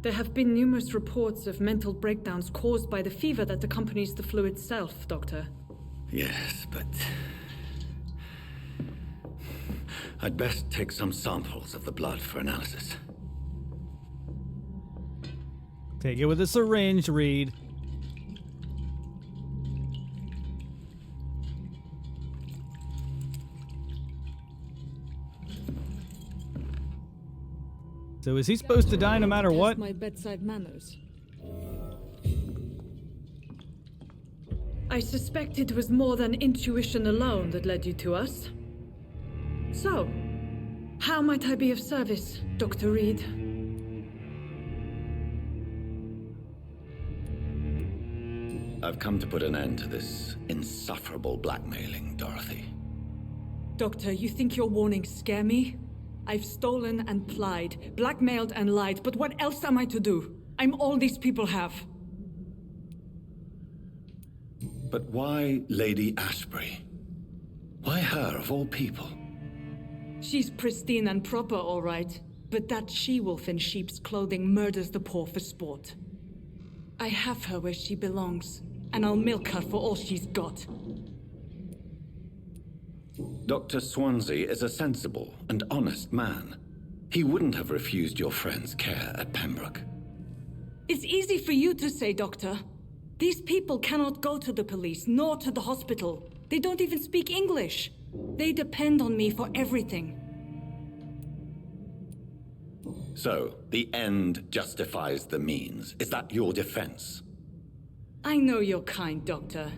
There have been numerous reports of mental breakdowns caused by the fever that accompanies the flu itself, Doctor. Yes, but... I'd best take some samples of the blood for analysis. Take it with a syringe, Reed. So is he supposed to die no matter what? My bedside manners. I suspect it was more than intuition alone that led you to us. So, how might I be of service, Dr. Reed? I've come to put an end to this insufferable blackmailing, Dorothy. Doctor, you think your warnings scare me? I've stolen and plied, blackmailed and lied, but what else am I to do? I'm all these people have. But why Lady Ashbury? Why her, of all people? She's pristine and proper, all right. But that she-wolf in sheep's clothing murders the poor for sport. I have her where she belongs, and I'll milk her for all she's got. Dr. Swansea is a sensible and honest man. He wouldn't have refused your friend's care at Pembroke. It's easy for you to say, Doctor. These people cannot go to the police, nor to the hospital. They don't even speak English. They depend on me for everything. So, the end justifies the means. Is that your defense? I know you're kind, Doctor.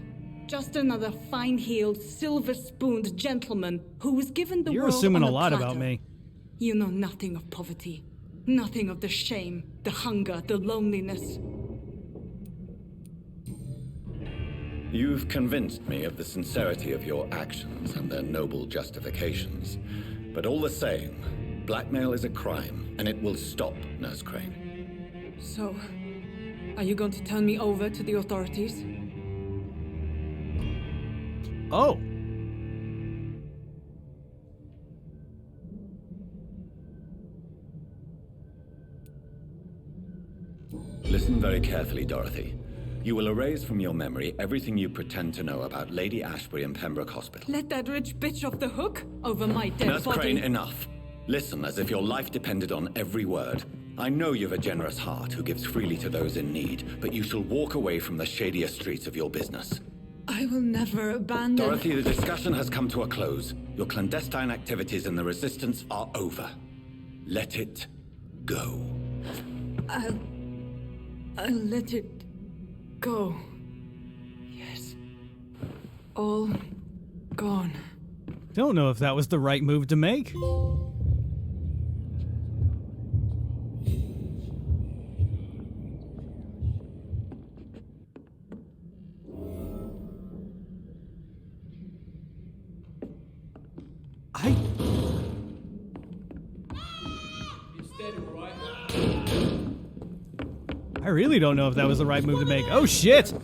Just another fine-heeled, silver-spooned gentleman who was given the You're world assuming on a lot platter. about me. You know nothing of poverty. Nothing of the shame, the hunger, the loneliness. You've convinced me of the sincerity of your actions and their noble justifications. But all the same, blackmail is a crime, and it will stop, Nurse Crane. So, are you going to turn me over to the authorities? Oh. Listen very carefully, Dorothy. You will erase from your memory everything you pretend to know about Lady Ashbury and Pembroke Hospital. Let that rich bitch off the hook over my dead Nurse body. Crane, enough. Listen as if your life depended on every word. I know you've a generous heart who gives freely to those in need, but you shall walk away from the shadier streets of your business. I will never abandon... Dorothy, the discussion has come to a close. Your clandestine activities in the Resistance are over. Let it go. I'll let it go. Yes. All gone. Don't know if that was the right move to make. I really don't know if that was the right move to make. Oh shit!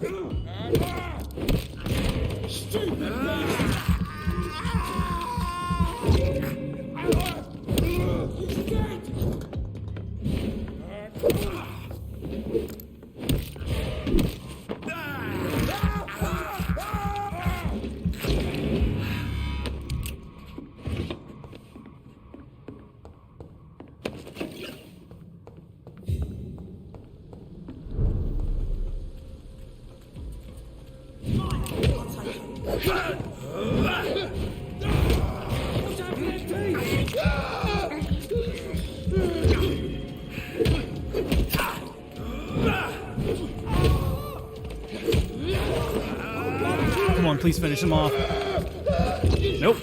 Come on, please finish him off. Nope.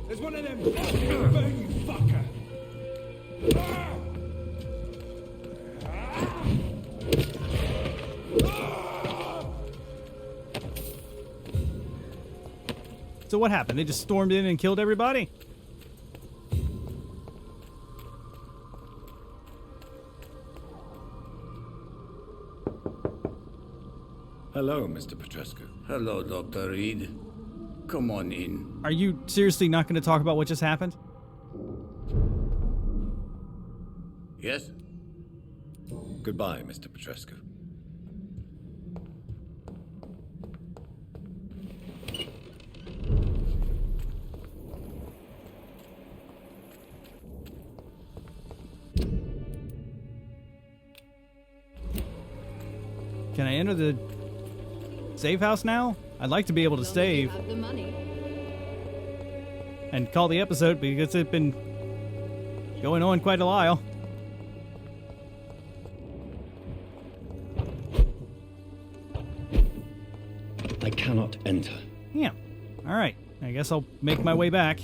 There's one of them burn, you fucker. So what happened? They just stormed in and killed everybody? Hello, Mr. Petrescu. Hello, Dr. Reed. Come on in. Are you seriously not going to talk about what just happened? Yes? Goodbye, Mr. Petrescu. Can I enter the safe house now? I'd like to be able to save Have the money. and call the episode because it's been going on quite a while. I cannot enter. Yeah. All right. I guess I'll make my way back.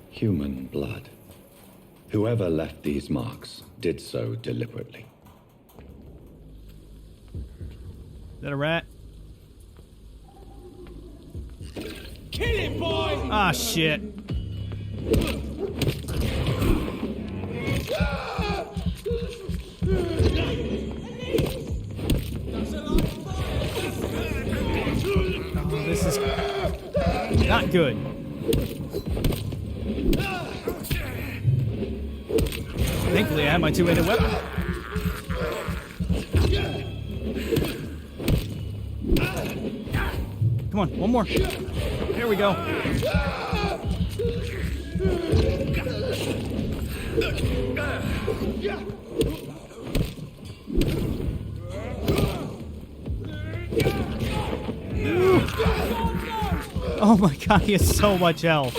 Human blood. Whoever left these marks did so deliberately. Is that a rat? Kill him, boy! Ah, shit. Oh, this is not good. Thankfully, I have my two-handed weapon. Come on, one more. There we go. Oh my god, he has so much health.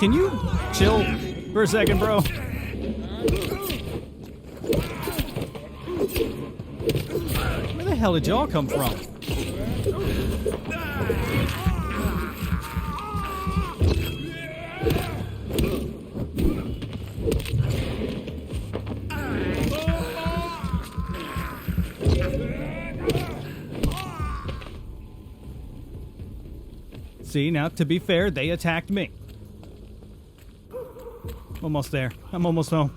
can you chill for a second, bro? Where the hell did y'all come from? See, now, to be fair, they attacked me. Almost there. I'm almost home.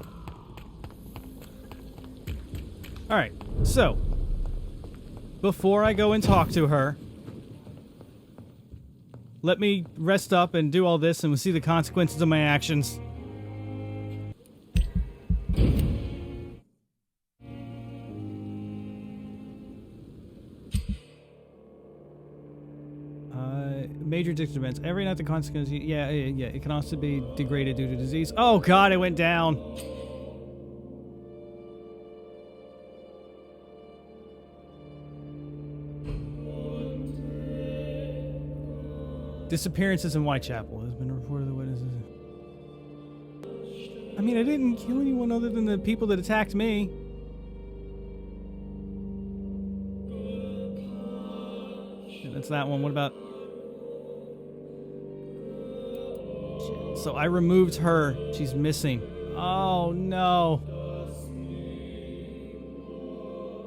Alright, so, before I go and talk to her, let me rest up and do all this, and we'll see the consequences of my actions. Major addictive events. Every night the consequences... Yeah. It can also be degraded due to disease. Oh god, it went down. Disappearances in Whitechapel. Has been reported the witnesses. I mean, I didn't kill anyone other than the people that attacked me. That's that one. What about... So I removed her. She's missing. Oh, no.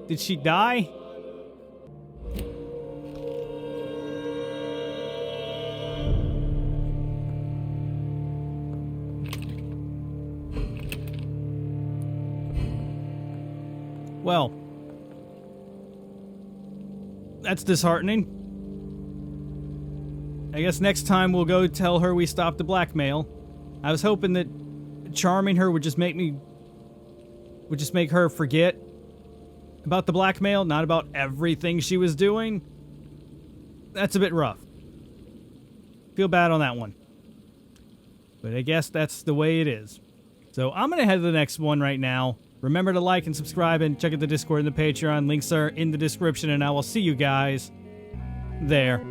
Did she die? Well, that's disheartening. I guess next time we'll go tell her we stopped the blackmail. I was hoping that charming her would just make her forget about the blackmail, not about everything she was doing. That's a bit rough. Feel bad on that one. But I guess that's the way it is. So I'm going to head to the next one right now. Remember to like and subscribe and check out the Discord and the Patreon. Links are in the description, and I will see you guys there.